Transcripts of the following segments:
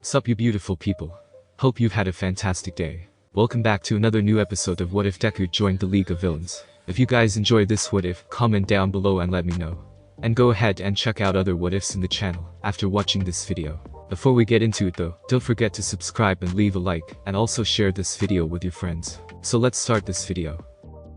Sup you beautiful people. Hope you've had a fantastic day. Welcome back to another new episode of What If Deku Joined the League of Villains. If you guys enjoy this what if, comment down below and let me know. And go ahead and check out other what ifs in the channel after watching this video. Before we get into it though, don't forget to subscribe and leave a like, and also share this video with your friends. So let's start this video.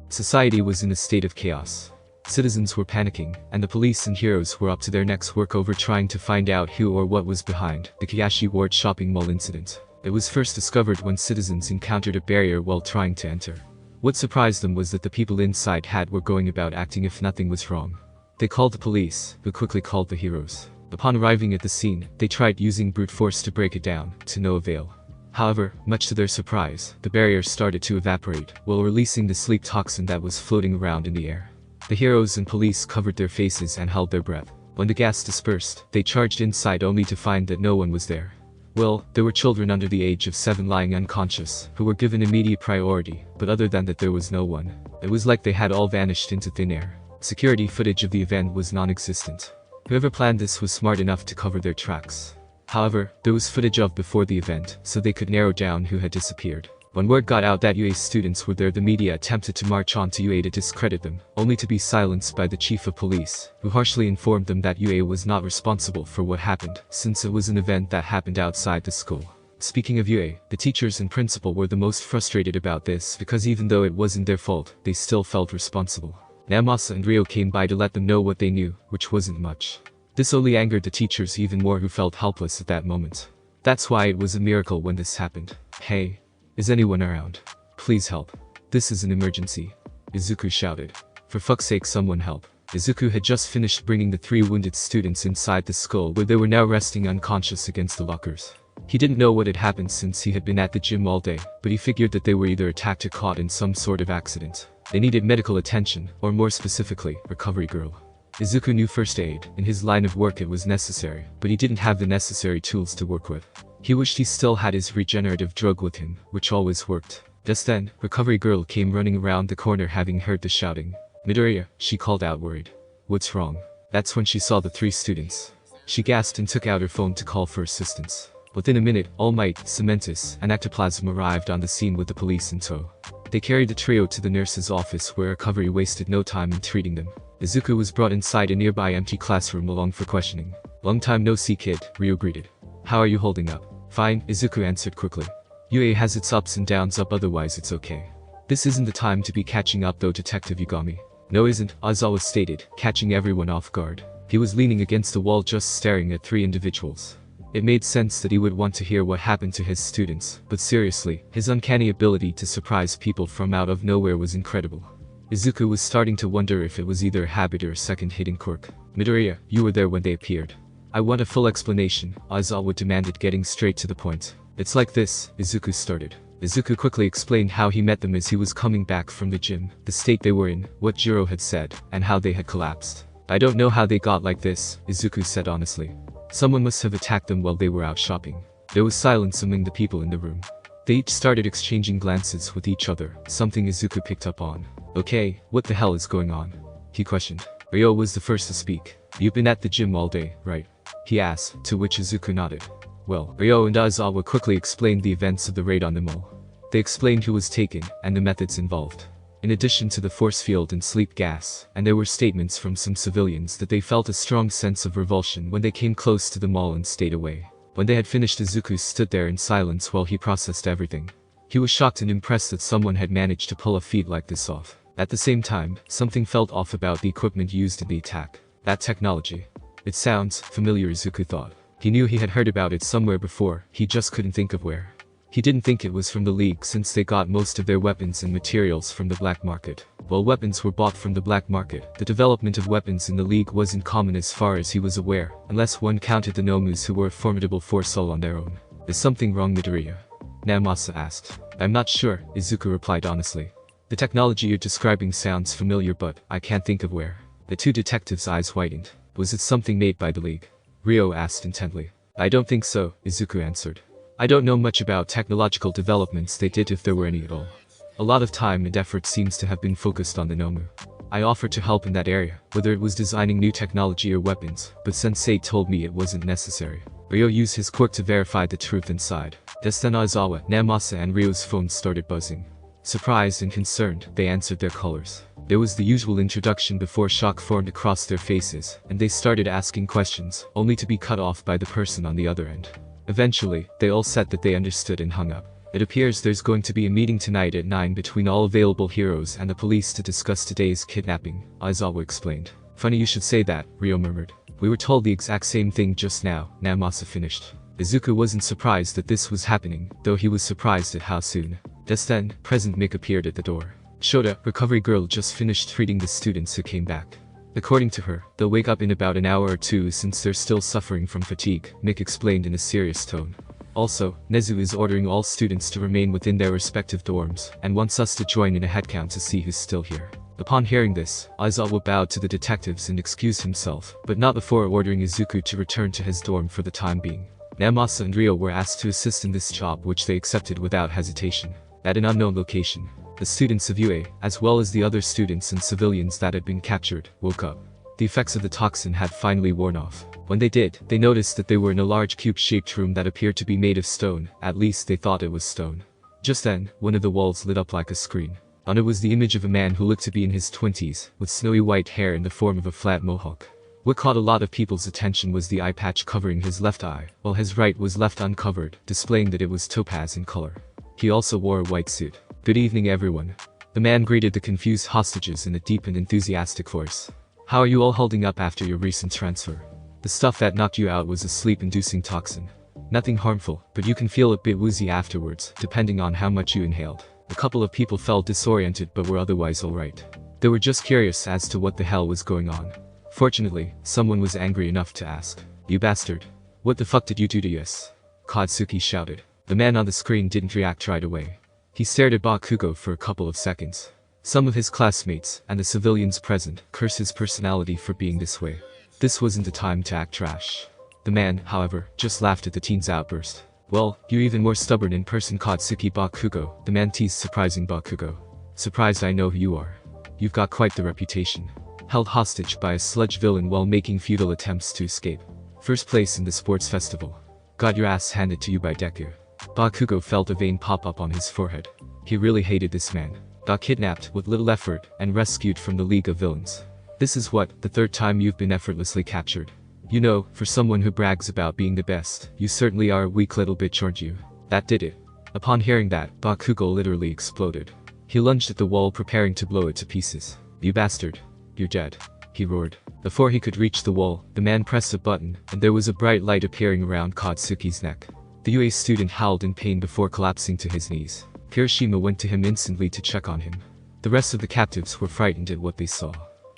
Society was in a state of chaos. Citizens were panicking, and the police and heroes were up to their necks work over trying to find out who or what was behind the Kiyashi Ward shopping mall incident. It was first discovered when citizens encountered a barrier while trying to enter. What surprised them was that the people inside were going about acting if nothing was wrong. They called the police, who quickly called the heroes. Upon arriving at the scene, they tried using brute force to break it down, to no avail. However, much to their surprise, the barrier started to evaporate, while releasing the sleep toxin that was floating around in the air. The heroes and police covered their faces and held their breath. When the gas dispersed, they charged inside only to find that no one was there. Well, there were children under the age of 7 lying unconscious, who were given immediate priority, but other than that there was no one. It was like they had all vanished into thin air. Security footage of the event was non-existent. Whoever planned this was smart enough to cover their tracks. However, there was footage of before the event, so they could narrow down who had disappeared. When word got out that UA's students were there, the media attempted to march on to UA to discredit them, only to be silenced by the chief of police, who harshly informed them that UA was not responsible for what happened, since it was an event that happened outside the school. Speaking of UA, the teachers and principal were the most frustrated about this because even though it wasn't their fault, they still felt responsible. Namasa and Ryo came by to let them know what they knew, which wasn't much. This only angered the teachers even more, who felt helpless at that moment. That's why it was a miracle when this happened. Hey. Is anyone around? Please help. This is an emergency. Izuku shouted. For fuck's sake, someone help. Izuku had just finished bringing the 3 wounded students inside the school, where they were now resting unconscious against the lockers. He didn't know what had happened since he had been at the gym all day, but he figured that they were either attacked or caught in some sort of accident. They needed medical attention, or more specifically, recovery girl. Izuku knew first aid. In his line of work it was necessary, but he didn't have the necessary tools to work with. He wished he still had his regenerative drug with him, which always worked. Just then, recovery girl came running around the corner, having heard the shouting. Midoriya, she called out, worried. What's wrong? That's when she saw the 3 students. She gasped and took out her phone to call for assistance. Within a minute, All Might, Cementus, and Ectoplasm arrived on the scene with the police in tow. They carried the trio to the nurse's office, where recovery wasted no time in treating them. Izuku was brought inside a nearby empty classroom along for questioning. Long time no see, kid, Ryo greeted. How are you holding up? Fine, Izuku answered quickly. UA has its ups and downs, otherwise it's okay. This isn't the time to be catching up though, Detective Yagami. No isn't, Aizawa stated, catching everyone off guard. He was leaning against the wall just staring at 3 individuals. It made sense that he would want to hear what happened to his students, but seriously, his uncanny ability to surprise people from out of nowhere was incredible. Izuku was starting to wonder if it was either a habit or a second hidden quirk. Midoriya, you were there when they appeared. I want a full explanation, Aizawa demanded, getting straight to the point. It's like this, Izuku started. Izuku quickly explained how he met them as he was coming back from the gym, the state they were in, what Jiro had said, and how they had collapsed. I don't know how they got like this, Izuku said honestly. Someone must have attacked them while they were out shopping. There was silence among the people in the room. They each started exchanging glances with each other, something Izuku picked up on. Okay, what the hell is going on? He questioned. Ryo was the first to speak. You've been at the gym all day, right? He asked, to which Izuku nodded. Well, Ryo and Aizawa quickly explained the events of the raid on the mall. They explained who was taken, and the methods involved. In addition to the force field and sleep gas, and there were statements from some civilians that they felt a strong sense of revulsion when they came close to the mall and stayed away. When they had finished, Izuku stood there in silence while he processed everything. He was shocked and impressed that someone had managed to pull a feat like this off. At the same time, something felt off about the equipment used in the attack. That technology. It sounds familiar, Izuku thought. He knew he had heard about it somewhere before, he just couldn't think of where. He didn't think it was from the League, since they got most of their weapons and materials from the black market. While weapons were bought from the black market, the development of weapons in the League wasn't common as far as he was aware, unless one counted the Nomus, who were a formidable force all on their own. Is something wrong, Midoriya? Namasa asked. I'm not sure, Izuku replied honestly. The technology you're describing sounds familiar, but I can't think of where. The 2 detectives' eyes widened. Was it something made by the League? Ryo asked intently. I don't think so, Izuku answered. I don't know much about technological developments they did, if there were any at all. A lot of time and effort seems to have been focused on the Nomu. I offered to help in that area, whether it was designing new technology or weapons, but Sensei told me it wasn't necessary. Ryo used his quirk to verify the truth inside. Just then Aizawa, Namasa and Ryo's phones started buzzing. Surprised and concerned, they answered their callers. There was the usual introduction before shock formed across their faces, and they started asking questions, only to be cut off by the person on the other end. Eventually, they all said that they understood and hung up. It appears there's going to be a meeting tonight at 9 between all available heroes and the police to discuss today's kidnapping, Aizawa explained. Funny you should say that, Ryo murmured. We were told the exact same thing just now, Namasa finished. Izuku wasn't surprised that this was happening, though he was surprised at how soon. Just then, Present Mick appeared at the door. Shota, recovery girl, just finished treating the students who came back. According to her, they'll wake up in about an hour or two since they're still suffering from fatigue, Mick explained in a serious tone. Also, Nezu is ordering all students to remain within their respective dorms, and wants us to join in a headcount to see who's still here. Upon hearing this, Aizawa bowed to the detectives and excused himself, but not before ordering Izuku to return to his dorm for the time being. Namasa and Ryo were asked to assist in this job, which they accepted without hesitation. At an unknown location, the students of UA, as well as the other students and civilians that had been captured, woke up. The effects of the toxin had finally worn off. When they did, they noticed that they were in a large cube-shaped room that appeared to be made of stone, at least they thought it was stone. Just then, one of the walls lit up like a screen. On it was the image of a man who looked to be in his 20s, with snowy white hair in the form of a flat mohawk. What caught a lot of people's attention was the eye patch covering his left eye, while his right was left uncovered, displaying that it was topaz in color. He also wore a white suit. Good evening everyone. The man greeted the confused hostages in a deep and enthusiastic voice. How are you all holding up after your recent transfer? The stuff that knocked you out was a sleep-inducing toxin. Nothing harmful, but you can feel a bit woozy afterwards, depending on how much you inhaled. A couple of people felt disoriented but were otherwise alright. They were just curious as to what the hell was going on. Fortunately, someone was angry enough to ask. You bastard. What the fuck did you do to us? Katsuki shouted. The man on the screen didn't react right away. He stared at Bakugo for a couple of seconds. Some of his classmates, and the civilians present, cursed his personality for being this way. This wasn't the time to act trash. The man, however, just laughed at the teen's outburst. Well, you're even more stubborn in person, Katsuki Bakugo, the man teased, surprising Bakugo. Surprised I know who you are. You've got quite the reputation. Held hostage by a sludge villain while making futile attempts to escape. First place in the sports festival. Got your ass handed to you by Deku. Bakugo felt a vein pop up on his forehead. He really hated this man. Got kidnapped with little effort and rescued from the League of Villains. This is what, the third time you've been effortlessly captured. You know, for someone who brags about being the best, you certainly are a weak little bitch, aren't you? That did it. Upon hearing that, Bakugo literally exploded. He lunged at the wall, preparing to blow it to pieces. You bastard. You're dead. He roared. Before he could reach the wall, the man pressed a button, and there was a bright light appearing around Katsuki's neck. The UA student howled in pain before collapsing to his knees. Kirishima went to him instantly to check on him. The rest of the captives were frightened at what they saw.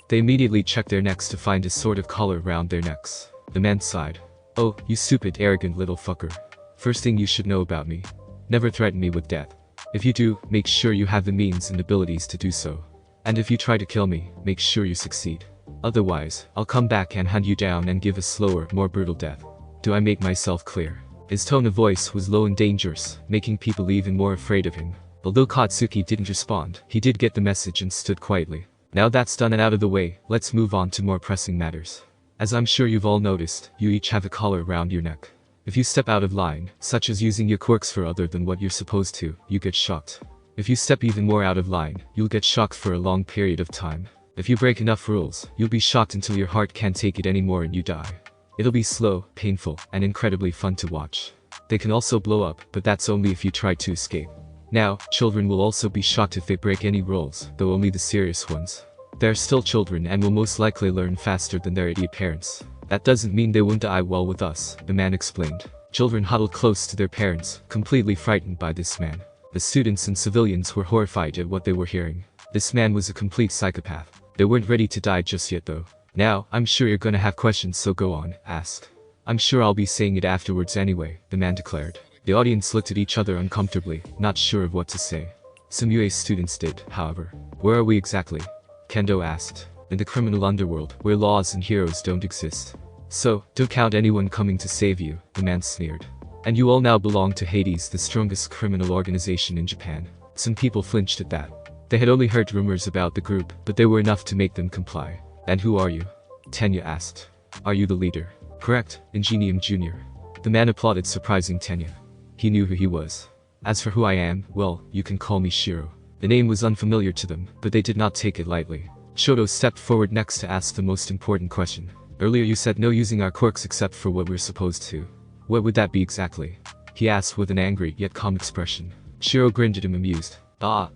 They immediately checked their necks to find a sort of collar around their necks. The man sighed. Oh, you stupid, arrogant little fucker. First thing you should know about me. Never threaten me with death. If you do, make sure you have the means and abilities to do so. And if you try to kill me, make sure you succeed. Otherwise, I'll come back and hunt you down and give a slower, more brutal death. Do I make myself clear? His tone of voice was low and dangerous, making people even more afraid of him. Although Katsuki didn't respond, he did get the message and stood quietly. Now that's done and out of the way, let's move on to more pressing matters. As I'm sure you've all noticed, you each have a collar around your neck. If you step out of line, such as using your quirks for other than what you're supposed to, you get shocked. If you step even more out of line, you'll get shocked for a long period of time. If you break enough rules, you'll be shocked until your heart can't take it anymore and you die. It'll be slow, painful, and incredibly fun to watch. They can also blow up, but that's only if you try to escape. Now, children will also be shocked if they break any rules, though only the serious ones. They're still children and will most likely learn faster than their idiot parents. That doesn't mean they won't die well with us, the man explained. Children huddled close to their parents, completely frightened by this man. The students and civilians were horrified at what they were hearing. This man was a complete psychopath. They weren't ready to die just yet though. Now, I'm sure you're gonna have questions, so go on, ask. I'm sure I'll be saying it afterwards anyway, the man declared. The audience looked at each other uncomfortably, not sure of what to say. Some UA students did, however. Where are we exactly? Kendo asked. In the criminal underworld, where laws and heroes don't exist. So, don't count anyone coming to save you, the man sneered. And you all now belong to Hades, the strongest criminal organization in Japan. Some people flinched at that. They had only heard rumors about the group, but they were enough to make them comply. And who are you? Tenya asked. Are you the leader? Correct, Ingenium Jr. The man applauded, surprising Tenya. He knew who he was. As for who I am, well, you can call me Shiro. The name was unfamiliar to them, but they did not take it lightly. Shoto stepped forward next to ask the most important question. Earlier you said no using our quirks except for what we're supposed to. What would that be exactly? He asked with an angry yet calm expression. Shiro grinned at him, amused.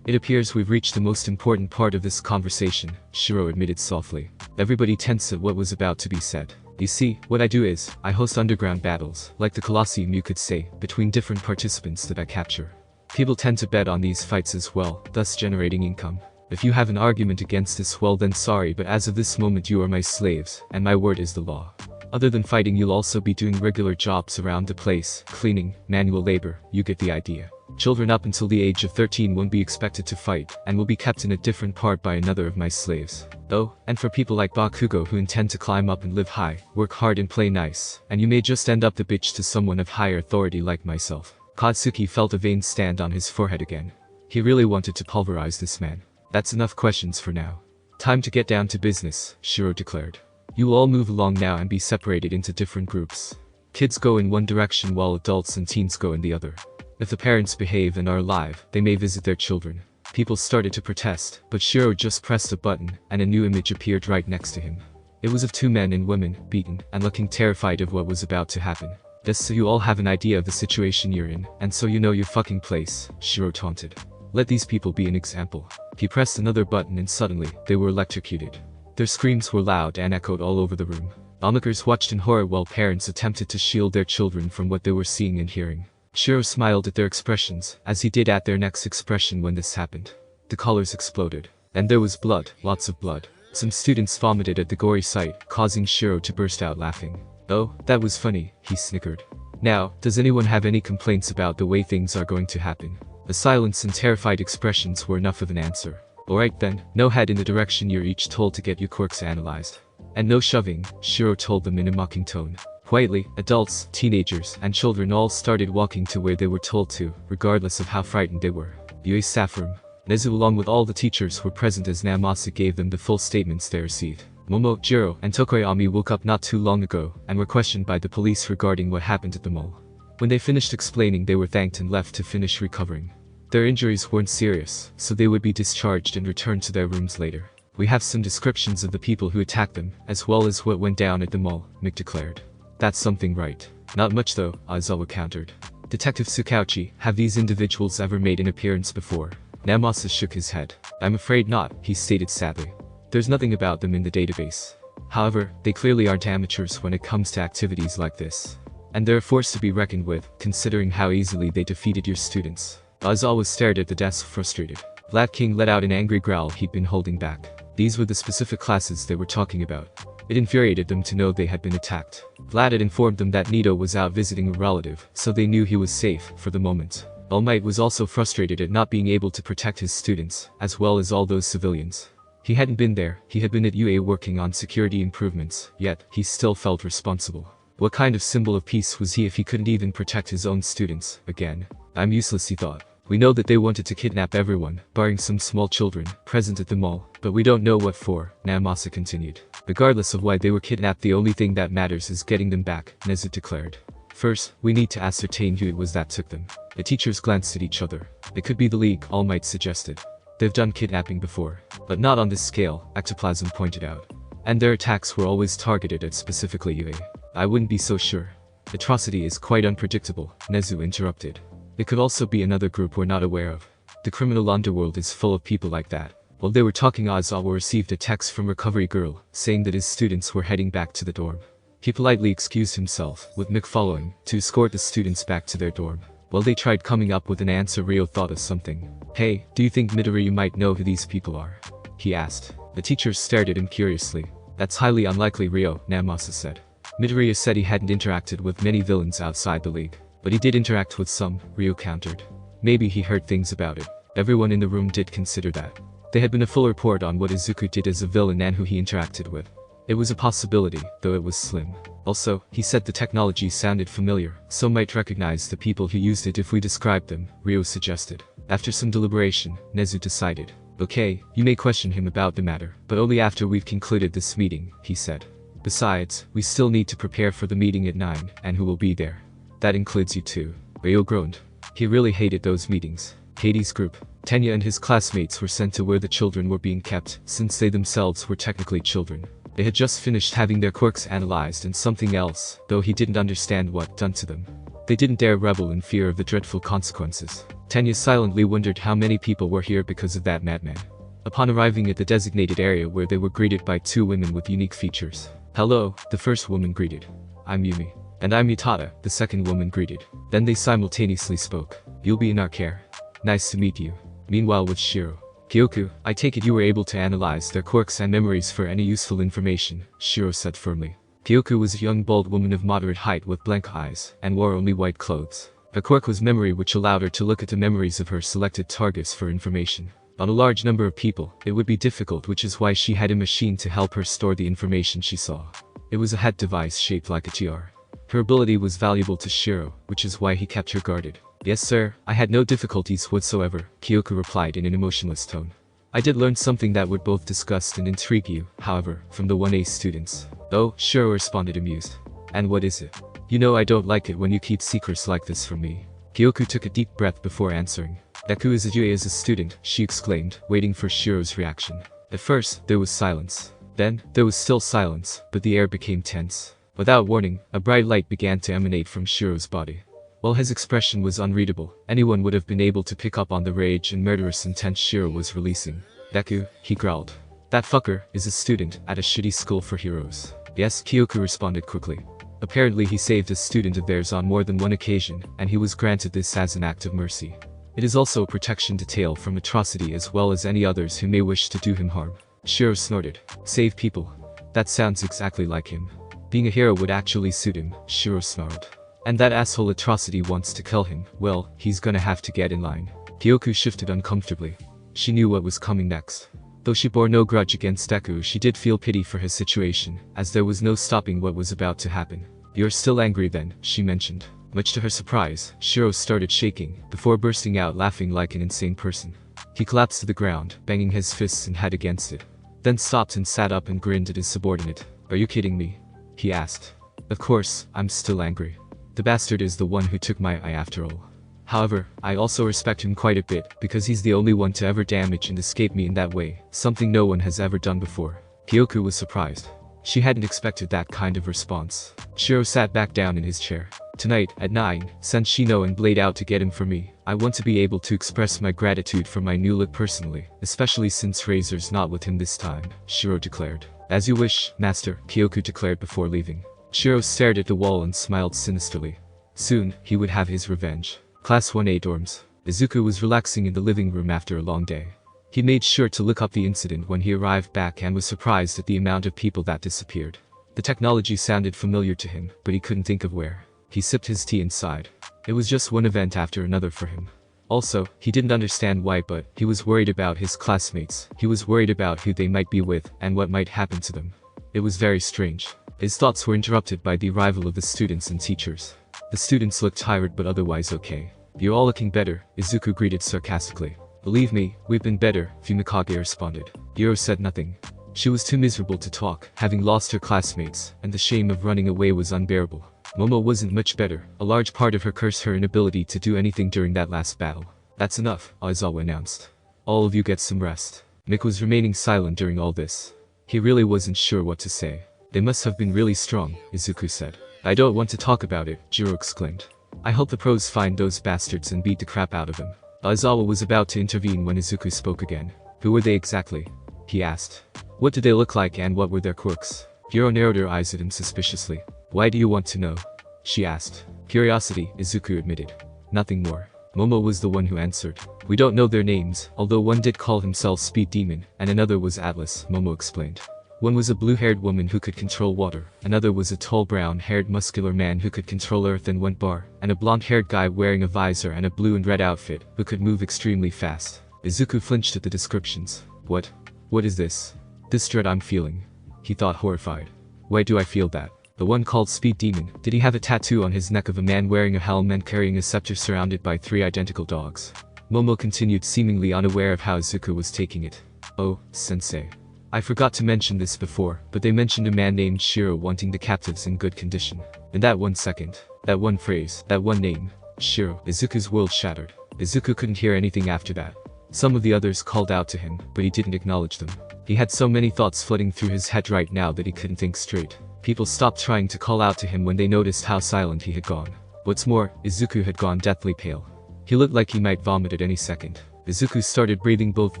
It appears we've reached the most important part of this conversation, Shiro admitted softly. Everybody tensed at what was about to be said. You see, what I do is, I host underground battles, like the Colosseum you could say, between different participants that I capture. People tend to bet on these fights as well, thus generating income. If you have an argument against this, well then sorry, but as of this moment you are my slaves, and my word is the law. Other than fighting, you'll also be doing regular jobs around the place, cleaning, manual labor, you get the idea. Children up until the age of 13 won't be expected to fight, and will be kept in a different part by another of my slaves. Oh, and for people like Bakugo who intend to climb up and live high, work hard and play nice, and you may just end up the bitch to someone of higher authority like myself. Katsuki felt a vein stand on his forehead again. He really wanted to pulverize this man. That's enough questions for now. Time to get down to business, Shiro declared. You will all move along now and be separated into different groups. Kids go in one direction while adults and teens go in the other. If the parents behave and are alive, they may visit their children. People started to protest, but Shiro just pressed a button, and a new image appeared right next to him. It was of two men and women, beaten, and looking terrified of what was about to happen. Just so you all have an idea of the situation you're in, and so you know your fucking place, Shiro taunted. Let these people be an example. He pressed another button and suddenly, they were electrocuted. Their screams were loud and echoed all over the room. Onlookers watched in horror while parents attempted to shield their children from what they were seeing and hearing. Shiro smiled at their expressions, as he did at their next expression when this happened. The colors exploded. And there was blood, lots of blood. Some students vomited at the gory sight, causing Shiro to burst out laughing. Oh, that was funny, he snickered. Now, does anyone have any complaints about the way things are going to happen? The silence and terrified expressions were enough of an answer. Alright then, no head in the direction you're each told to get your quirks analyzed. And no shoving, Shiro told them in a mocking tone. Quietly, adults, teenagers, and children all started walking to where they were told to, regardless of how frightened they were. Yui staff room. Nezu along with all the teachers were present as Namasa gave them the full statements they received. Momo, Jiro, and Tokoyami woke up not too long ago, and were questioned by the police regarding what happened at the mall. When they finished explaining, they were thanked and left to finish recovering. Their injuries weren't serious, so they would be discharged and returned to their rooms later. We have some descriptions of the people who attacked them, as well as what went down at the mall, Mick declared. That's something, right? Not much though, Aizawa countered. Detective Tsukauchi, have these individuals ever made an appearance before? Namasa shook his head. I'm afraid not, he stated sadly. There's nothing about them in the database. However, they clearly aren't amateurs when it comes to activities like this. And they're a force to be reckoned with, considering how easily they defeated your students. Aizawa stared at the desk frustrated. Vlad King let out an angry growl he'd been holding back. These were the specific classes they were talking about. It infuriated them to know they had been attacked. Vlad had informed them that Nito was out visiting a relative, so they knew he was safe for the moment. All Might was also frustrated at not being able to protect his students, as well as all those civilians. He hadn't been there, he had been at UA working on security improvements, yet he still felt responsible. What kind of symbol of peace was he if he couldn't even protect his own students? Again, I'm useless, he thought. We know that they wanted to kidnap everyone, barring some small children, present at the mall, but we don't know what for, Namasa continued. Regardless of why they were kidnapped, the only thing that matters is getting them back, Nezu declared. First, we need to ascertain who it was that took them. The teachers glanced at each other. It could be the League, All Might suggested. They've done kidnapping before, but not on this scale, Ectoplasm pointed out. And their attacks were always targeted at specifically UA. I wouldn't be so sure. Atrocity is quite unpredictable, Nezu interrupted. It could also be another group we're not aware of. The criminal underworld is full of people like that. While they were talking, Aizawa received a text from Recovery Girl, saying that his students were heading back to the dorm. He politely excused himself, with Mick following, to escort the students back to their dorm. While they tried coming up with an answer, Ryo thought of something. Hey, do you think Midoriya might know who these people are? He asked. The teachers stared at him curiously. That's highly unlikely, Ryo, Namasa said. Midoriya said he hadn't interacted with many villains outside the League. But he did interact with some, Ryo countered. Maybe he heard things about it. Everyone in the room did consider that. There had been a full report on what Izuku did as a villain and who he interacted with. It was a possibility, though it was slim. Also, he said the technology sounded familiar, so might recognize the people who used it if we described them, Ryo suggested. After some deliberation, Nezu decided. Okay, you may question him about the matter, but only after we've concluded this meeting, he said. Besides, we still need to prepare for the meeting at 9, and who will be there. That includes you too. Ryo groaned. He really hated those meetings. Katie's group. Tenya and his classmates were sent to where the children were being kept, since they themselves were technically children. They had just finished having their quirks analyzed and something else, though he didn't understand what done to them. They didn't dare rebel in fear of the dreadful consequences. Tenya silently wondered how many people were here because of that madman. Upon arriving at the designated area where they were greeted by two women with unique features. "Hello," the first woman greeted. "I'm Yumi." "And I'm Utada," the second woman greeted. Then they simultaneously spoke. "You'll be in our care. Nice to meet you." Meanwhile with Shiro. "Kyoku, I take it you were able to analyze their quirks and memories for any useful information," Shiro said firmly. Kyoku was a young bald woman of moderate height with blank eyes, and wore only white clothes. Her quirk was memory, which allowed her to look at the memories of her selected targets for information. On a large number of people, it would be difficult, which is why she had a machine to help her store the information she saw. It was a head device shaped like a tiara. Her ability was valuable to Shiro, which is why he kept her guarded. "Yes sir, I had no difficulties whatsoever," Kyoku replied in an emotionless tone. "I did learn something that would both disgust and intrigue you, however, from the 1A students." "Oh," Shiro responded amused. "And what is it?" "You know I don't like it when you keep secrets like this from me." Kyoku took a deep breath before answering. "Deku is a student," she exclaimed, waiting for Shiro's reaction. At first, there was silence. Then, there was still silence, but the air became tense. Without warning, a bright light began to emanate from Shiro's body. While his expression was unreadable, anyone would have been able to pick up on the rage and murderous intent Shiro was releasing. "Deku," he growled. "That fucker is a student at a shitty school for heroes." "Yes," Kyoku responded quickly. Apparently he saved a student of theirs on more than one occasion, and he was granted this as an act of mercy. It is also a protection detail from atrocity as well as any others who may wish to do him harm. Shiro snorted. "Save people. That sounds exactly like him. Being a hero would actually suit him," Shiro snarled. "And that asshole atrocity wants to kill him, well, he's gonna have to get in line." Kyoku shifted uncomfortably. She knew what was coming next. Though she bore no grudge against Deku, she did feel pity for his situation, as there was no stopping what was about to happen. "You're still angry then," she mentioned. Much to her surprise, Shiro started shaking, before bursting out laughing like an insane person. He collapsed to the ground, banging his fists and head against it. Then stopped and sat up and grinned at his subordinate. "Are you kidding me?" he asked. "Of course, I'm still angry. The bastard is the one who took my eye after all. However, I also respect him quite a bit, because he's the only one to ever damage and escape me in that way, something no one has ever done before." Kyoku was surprised. She hadn't expected that kind of response. Shiro sat back down in his chair. "Tonight, at 9, send Shino and Blade out to get him for me. I want to be able to express my gratitude for my new look personally, especially since Razor's not with him this time," Shiro declared. "As you wish, master," Kyoku declared before leaving. Shiro stared at the wall and smiled sinisterly. Soon, he would have his revenge. Class 1A dorms. Izuku was relaxing in the living room after a long day. He made sure to look up the incident when he arrived back and was surprised at the amount of people that disappeared. The technology sounded familiar to him, but he couldn't think of where. He sipped his tea and sighed. It was just one event after another for him. Also, he didn't understand why, but he was worried about his classmates. He was worried about who they might be with and what might happen to them. It was very strange. His thoughts were interrupted by the arrival of the students and teachers. The students looked tired but otherwise okay. "You're all looking better," Izuku greeted sarcastically. "Believe me, we've been better," Fumikage responded. Yuro said nothing. She was too miserable to talk, having lost her classmates, and the shame of running away was unbearable. Momo wasn't much better. A large part of her cursed her inability to do anything during that last battle. "That's enough," Aizawa announced. "All of you get some rest." Mick was remaining silent during all this. He really wasn't sure what to say. "They must have been really strong," Izuku said. "I don't want to talk about it," Jiro exclaimed. "I hope the pros find those bastards and beat the crap out of them." Aizawa was about to intervene when Izuku spoke again. "Who were they exactly?" he asked. "What did they look like and what were their quirks?" Jiro narrowed her eyes at him suspiciously. "Why do you want to know?" she asked. "Curiosity," Izuku admitted. "Nothing more." Momo was the one who answered. "We don't know their names, although one did call himself Speed Demon, and another was Atlas," Momo explained. "One was a blue-haired woman who could control water, another was a tall brown-haired muscular man who could control earth and went bar, and a blonde-haired guy wearing a visor and a blue and red outfit, who could move extremely fast." Izuku flinched at the descriptions. What is this? This dread I'm feeling," he thought, horrified. "Why do I feel that? The one called Speed Demon, did he have a tattoo on his neck of a man wearing a helm and carrying a scepter surrounded by 3 identical dogs?" Momo continued, seemingly unaware of how Izuku was taking it. "Oh, sensei. I forgot to mention this before, but they mentioned a man named Shiro wanting the captives in good condition." In that 1 second, That one phrase, that one name. Shiro. Izuku's world shattered. Izuku couldn't hear anything after that. Some of the others called out to him, but he didn't acknowledge them. He had so many thoughts flooding through his head right now that he couldn't think straight. People stopped trying to call out to him when they noticed how silent he had gone. What's more, Izuku had gone deathly pale. He looked like he might vomit at any second. Izuku started breathing both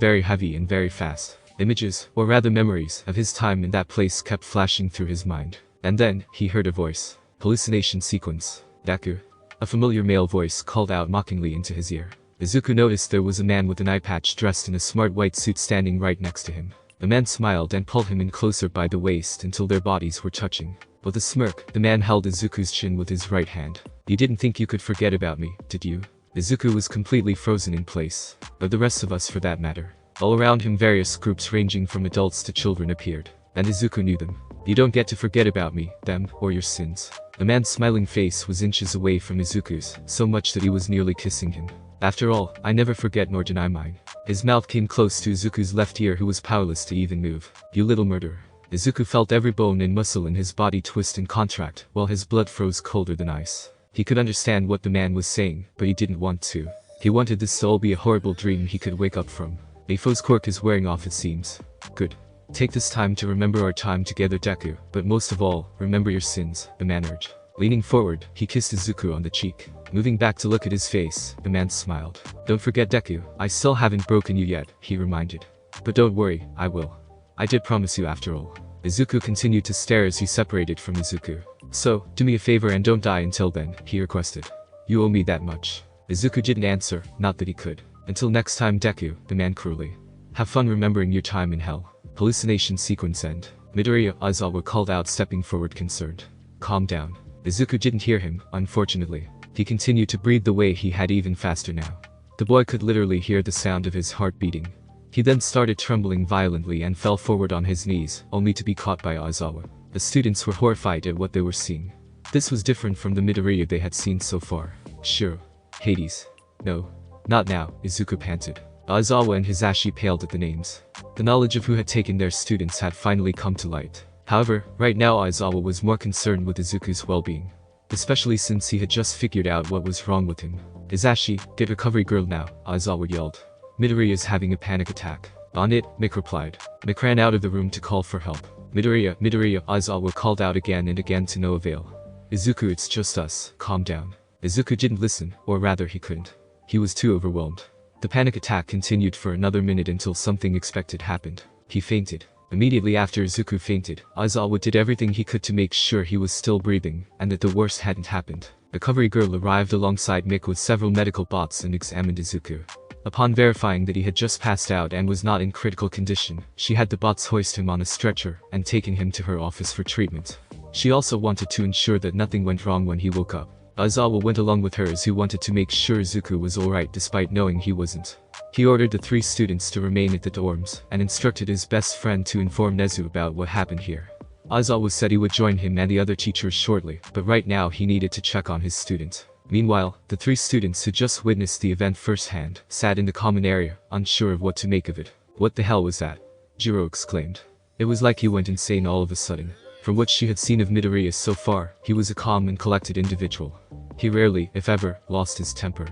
very heavy and very fast. Images, or rather memories, of his time in that place kept flashing through his mind. And then, he heard a voice. Hallucination sequence. Deku. A familiar male voice called out mockingly into his ear. Izuku noticed there was a man with an eye patch dressed in a smart white suit standing right next to him. The man smiled and pulled him in closer by the waist until their bodies were touching. With a smirk, the man held Izuku's chin with his right hand. You didn't think you could forget about me, did you? Izuku was completely frozen in place. But the rest of us for that matter. All around him various groups ranging from adults to children appeared. And Izuku knew them. You don't get to forget about me, them, or your sins. The man's smiling face was inches away from Izuku's, so much that he was nearly kissing him. After all, I never forget nor deny mine. His mouth came close to Izuku's left ear, who was powerless to even move. You little murderer. Izuku felt every bone and muscle in his body twist and contract, while his blood froze colder than ice. He could understand what the man was saying, but he didn't want to. He wanted this to all be a horrible dream he could wake up from. Mifo's quirk is wearing off, it seems. Good. Take this time to remember our time together, Deku, but most of all, remember your sins, the man urged. Leaning forward, he kissed Izuku on the cheek. Moving back to look at his face, the man smiled. Don't forget, Deku, I still haven't broken you yet, he reminded. But don't worry, I will. I did promise you after all. Izuku continued to stare as he separated from Izuku. So, do me a favor and don't die until then, he requested. You owe me that much. Izuku didn't answer, not that he could. Until next time, Deku, the man cruelly. Have fun remembering your time in hell. Hallucination sequence end. Midoriya Aizawa called out, stepping forward concerned. Calm down. Izuku didn't hear him, unfortunately. He continued to breathe the way he had, even faster now. The boy could literally hear the sound of his heart beating. He then started trembling violently and fell forward on his knees, only to be caught by Aizawa. The students were horrified at what they were seeing. This was different from the Midoriya they had seen so far. Shiro. Hades. No. Not now, Izuku panted. Aizawa and Hisashi paled at the names. The knowledge of who had taken their students had finally come to light. However, right now Aizawa was more concerned with Izuku's well-being. Especially since he had just figured out what was wrong with him. Hisashi, get recovery girl now, Aizawa yelled. Midoriya's having a panic attack. On it, Mick replied. Mick ran out of the room to call for help. Midoriya, Aizawa called out again and again to no avail. Izuku, it's just us, calm down. Izuku didn't listen, or rather he couldn't. He was too overwhelmed. The panic attack continued for another minute until something unexpected happened. He fainted. Immediately after Izuku fainted, Aizawa did everything he could to make sure he was still breathing, and that the worst hadn't happened. The recovery girl arrived alongside Mick with several medical bots and examined Izuku. Upon verifying that he had just passed out and was not in critical condition, she had the bots hoist him on a stretcher and taken him to her office for treatment. She also wanted to ensure that nothing went wrong when he woke up. Aizawa went along with her as he wanted to make sure Izuku was alright despite knowing he wasn't. He ordered the 3 students to remain at the dorms, and instructed his best friend to inform Nezu about what happened here. Aizawa said he would join him and the other teachers shortly, but right now he needed to check on his student. Meanwhile, the 3 students who just witnessed the event firsthand, sat in the common area, unsure of what to make of it. What the hell was that? Jiro exclaimed. It was like he went insane all of a sudden. From what she had seen of Midoriya so far, he was a calm and collected individual. He rarely, if ever, lost his temper.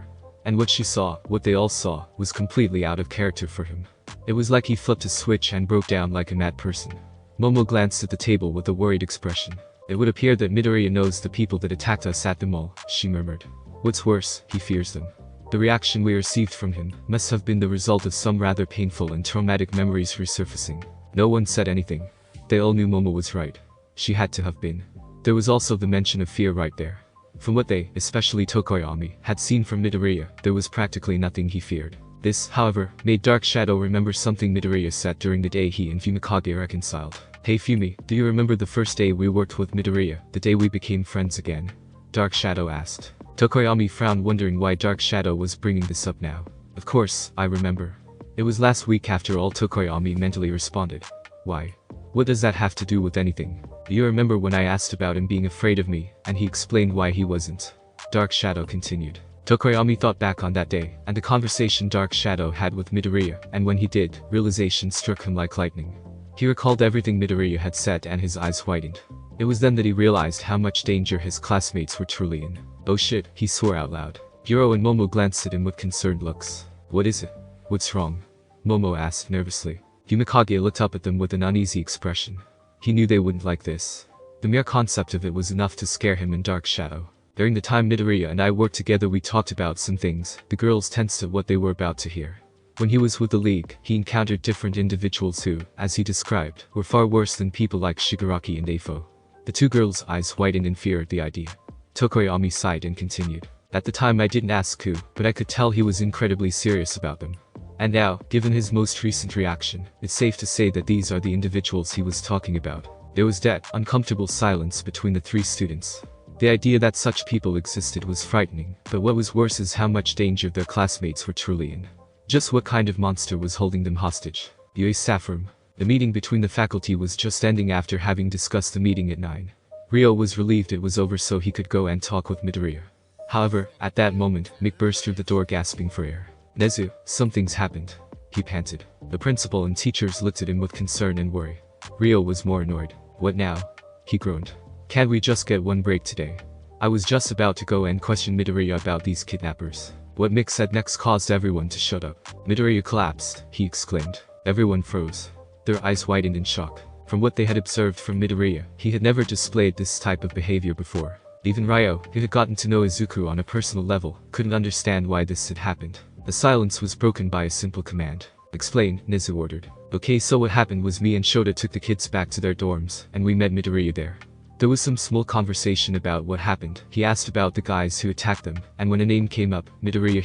And what she saw, what they all saw, was completely out of character for him. It was like he flipped a switch and broke down like a mad person. Momo glanced at the table with a worried expression. It would appear that Midoriya knows the people that attacked us at the mall, she murmured. What's worse, he fears them. The reaction we received from him must have been the result of some rather painful and traumatic memories resurfacing. No one said anything. They all knew Momo was right. She had to have been. There was also the mention of fear right there. From what they, especially Tokoyami, had seen from Midoriya, there was practically nothing he feared. This, however, made Dark Shadow remember something Midoriya said during the day he and Fumikage reconciled. Hey Fumi, do you remember the first day we worked with Midoriya, the day we became friends again? Dark Shadow asked. Tokoyami frowned, wondering why Dark Shadow was bringing this up now. Of course, I remember. It was last week after all, Tokoyami mentally responded. Why? What does that have to do with anything? Do you remember when I asked about him being afraid of me, and he explained why he wasn't? Dark Shadow continued. Tokoyami thought back on that day, and the conversation Dark Shadow had with Midoriya, and when he did, realization struck him like lightning. He recalled everything Midoriya had said and his eyes widened. It was then that he realized how much danger his classmates were truly in. Oh shit, he swore out loud. Shiro and Momo glanced at him with concerned looks. What is it? What's wrong? Momo asked nervously. Yumikage looked up at them with an uneasy expression. He knew they wouldn't like this. The mere concept of it was enough to scare him in dark shadow. During the time Midoriya and I worked together, we talked about some things. The girls tensed at what they were about to hear. When he was with the League, he encountered different individuals who, as he described, were far worse than people like Shigaraki and Afo. The two girls' eyes widened in fear at the idea. Tokoyami sighed and continued. At the time I didn't ask Ku, but I could tell he was incredibly serious about them. And now, given his most recent reaction, it's safe to say that these are the individuals he was talking about. There was that uncomfortable silence between the three students. The idea that such people existed was frightening, but what was worse is how much danger their classmates were truly in. Just what kind of monster was holding them hostage? The staff room. The meeting between the faculty was just ending after having discussed the meeting at 9. Ryo was relieved it was over so he could go and talk with Midoriya. However, at that moment, Mick burst through the door gasping for air. Nezu, something's happened. He panted. The principal and teachers looked at him with concern and worry. Ryo was more annoyed. What now? He groaned. Can't we just get one break today? I was just about to go and question Midoriya about these kidnappers. What Mick said next caused everyone to shut up. Midoriya collapsed, he exclaimed. Everyone froze. Their eyes widened in shock. From what they had observed from Midoriya, he had never displayed this type of behavior before. Even Ryo, who had gotten to know Izuku on a personal level, couldn't understand why this had happened. The silence was broken by a simple command. Explain, Nezu ordered. Okay, so what happened was me and Shota took the kids back to their dorms, and we met Midoriya there. There was some small conversation about what happened. He asked about the guys who attacked them, and when a name came up, Midoriya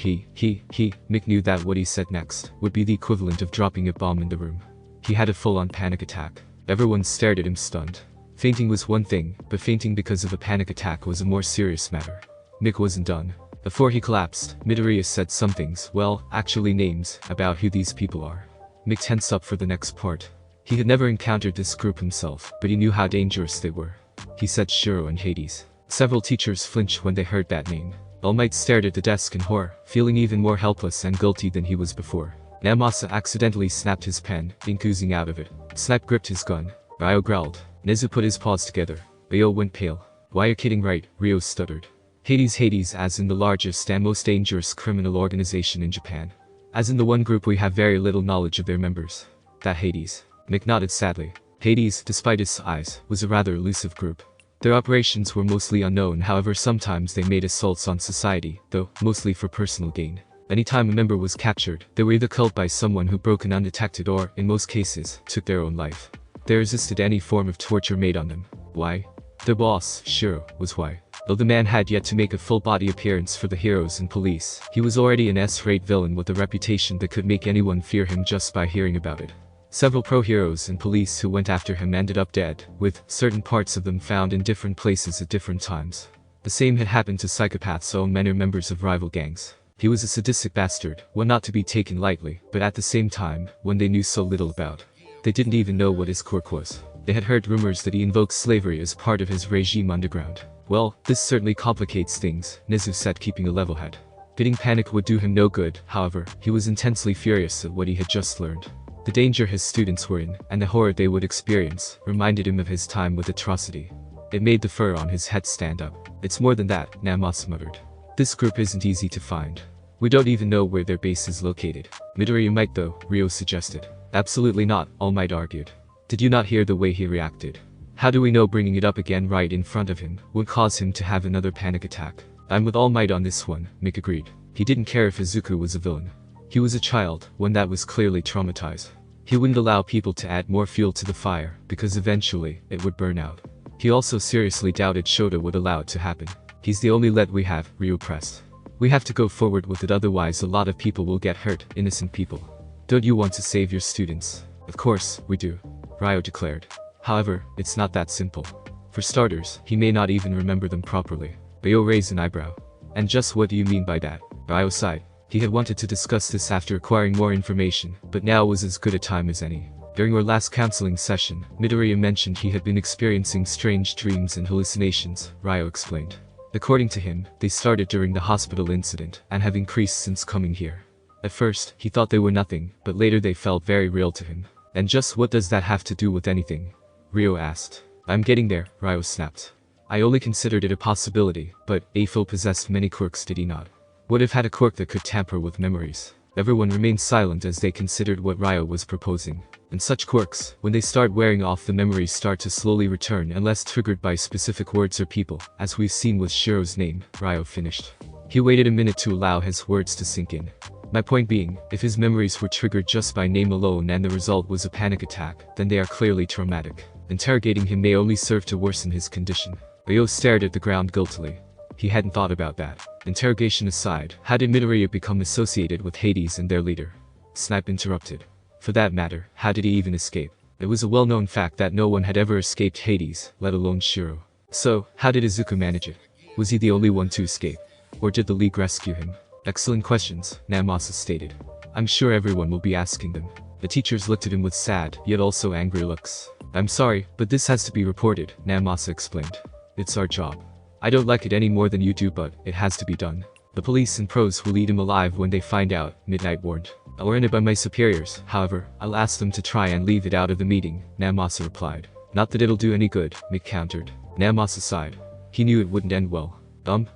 Mick knew that what he said next would be the equivalent of dropping a bomb in the room. He had a full-on panic attack. Everyone stared at him stunned. Fainting was one thing, but fainting because of a panic attack was a more serious matter. Mick wasn't done. Before he collapsed, Midoriya said some things, well, actually names, about who these people are. Mick tensed up for the next part. He had never encountered this group himself, but he knew how dangerous they were. He said Shiro and Hades. Several teachers flinched when they heard that name. All Might stared at the desk in horror, feeling even more helpless and guilty than he was before. Namasa accidentally snapped his pen, ink oozing out of it. Snipe gripped his gun. Ryo growled. Nezu put his paws together. Ryo went pale. Why you're kidding, right? Ryo stuttered. Hades as in the largest and most dangerous criminal organization in Japan. As in the one group we have very little knowledge of their members. That Hades. Mick nodded sadly. Hades, despite his size, was a rather elusive group. Their operations were mostly unknown, however sometimes they made assaults on society, though mostly for personal gain. Anytime a member was captured, they were either killed by someone who broke in undetected or, in most cases, took their own life. They resisted any form of torture made on them. Why? Their boss, Shiro, was why. Though the man had yet to make a full-body appearance for the heroes and police, he was already an S-rate villain with a reputation that could make anyone fear him just by hearing about it. Several pro-heroes and police who went after him ended up dead, with certain parts of them found in different places at different times. The same had happened to psychopaths or many members of rival gangs. He was a sadistic bastard, one not to be taken lightly, but at the same time, one they knew so little about. They didn't even know what his quirk was. They had heard rumors that he invoked slavery as part of his regime underground. Well, this certainly complicates things, Nezu said, keeping a level head. Getting panic would do him no good, however, he was intensely furious at what he had just learned. The danger his students were in, and the horror they would experience, reminded him of his time with Atrocity. It made the fur on his head stand up. It's more than that, Namasa muttered. This group isn't easy to find. We don't even know where their base is located. Midoriya might though, Ryo suggested. Absolutely not, All Might argued. Did you not hear the way he reacted? How do we know bringing it up again right in front of him would cause him to have another panic attack? I'm with All Might on this one, Mick agreed. He didn't care if Izuku was a villain. He was a child, one that was clearly traumatized. He wouldn't allow people to add more fuel to the fire, because eventually, it would burn out. He also seriously doubted Shota would allow it to happen. He's the only lead we have, Ryo pressed. We have to go forward with it, otherwise a lot of people will get hurt, innocent people. Don't you want to save your students? Of course, we do, Ryo declared. However, it's not that simple. For starters, he may not even remember them properly. Ryo raised an eyebrow. And just what do you mean by that? Ryo sighed. He had wanted to discuss this after acquiring more information, but now was as good a time as any. During our last counseling session, Midoriya mentioned he had been experiencing strange dreams and hallucinations, Ryo explained. According to him, they started during the hospital incident, and have increased since coming here. At first, he thought they were nothing, but later they felt very real to him. And just what does that have to do with anything? Ryo asked. I'm getting there, Ryo snapped. I only considered it a possibility, but Afo possessed many quirks, did he not? What if had a quirk that could tamper with memories? Everyone remained silent as they considered what Ryo was proposing. And such quirks, when they start wearing off, the memories start to slowly return unless triggered by specific words or people, as we've seen with Shiro's name, Ryo finished. He waited a minute to allow his words to sink in. My point being, if his memories were triggered just by name alone and the result was a panic attack, then they are clearly traumatic. Interrogating him may only serve to worsen his condition. Ryo stared at the ground guiltily. He hadn't thought about that. Interrogation aside, how did Midoriya become associated with Hades and their leader? Snipe interrupted. For that matter, how did he even escape? It was a well-known fact that no one had ever escaped Hades, let alone Shiro. So, how did Izuku manage it? Was he the only one to escape? Or did the League rescue him? Excellent questions, Namasa stated. I'm sure everyone will be asking them. The teachers looked at him with sad, yet also angry looks. I'm sorry, but this has to be reported, Namasa explained. It's our job. I don't like it any more than you do, but it has to be done. The police and pros will eat him alive when they find out, Midnight warned. I'll earn it by my superiors, however, I'll ask them to try and leave it out of the meeting, Namasa replied. Not that it'll do any good, Mick countered. Namasa sighed. He knew it wouldn't end well.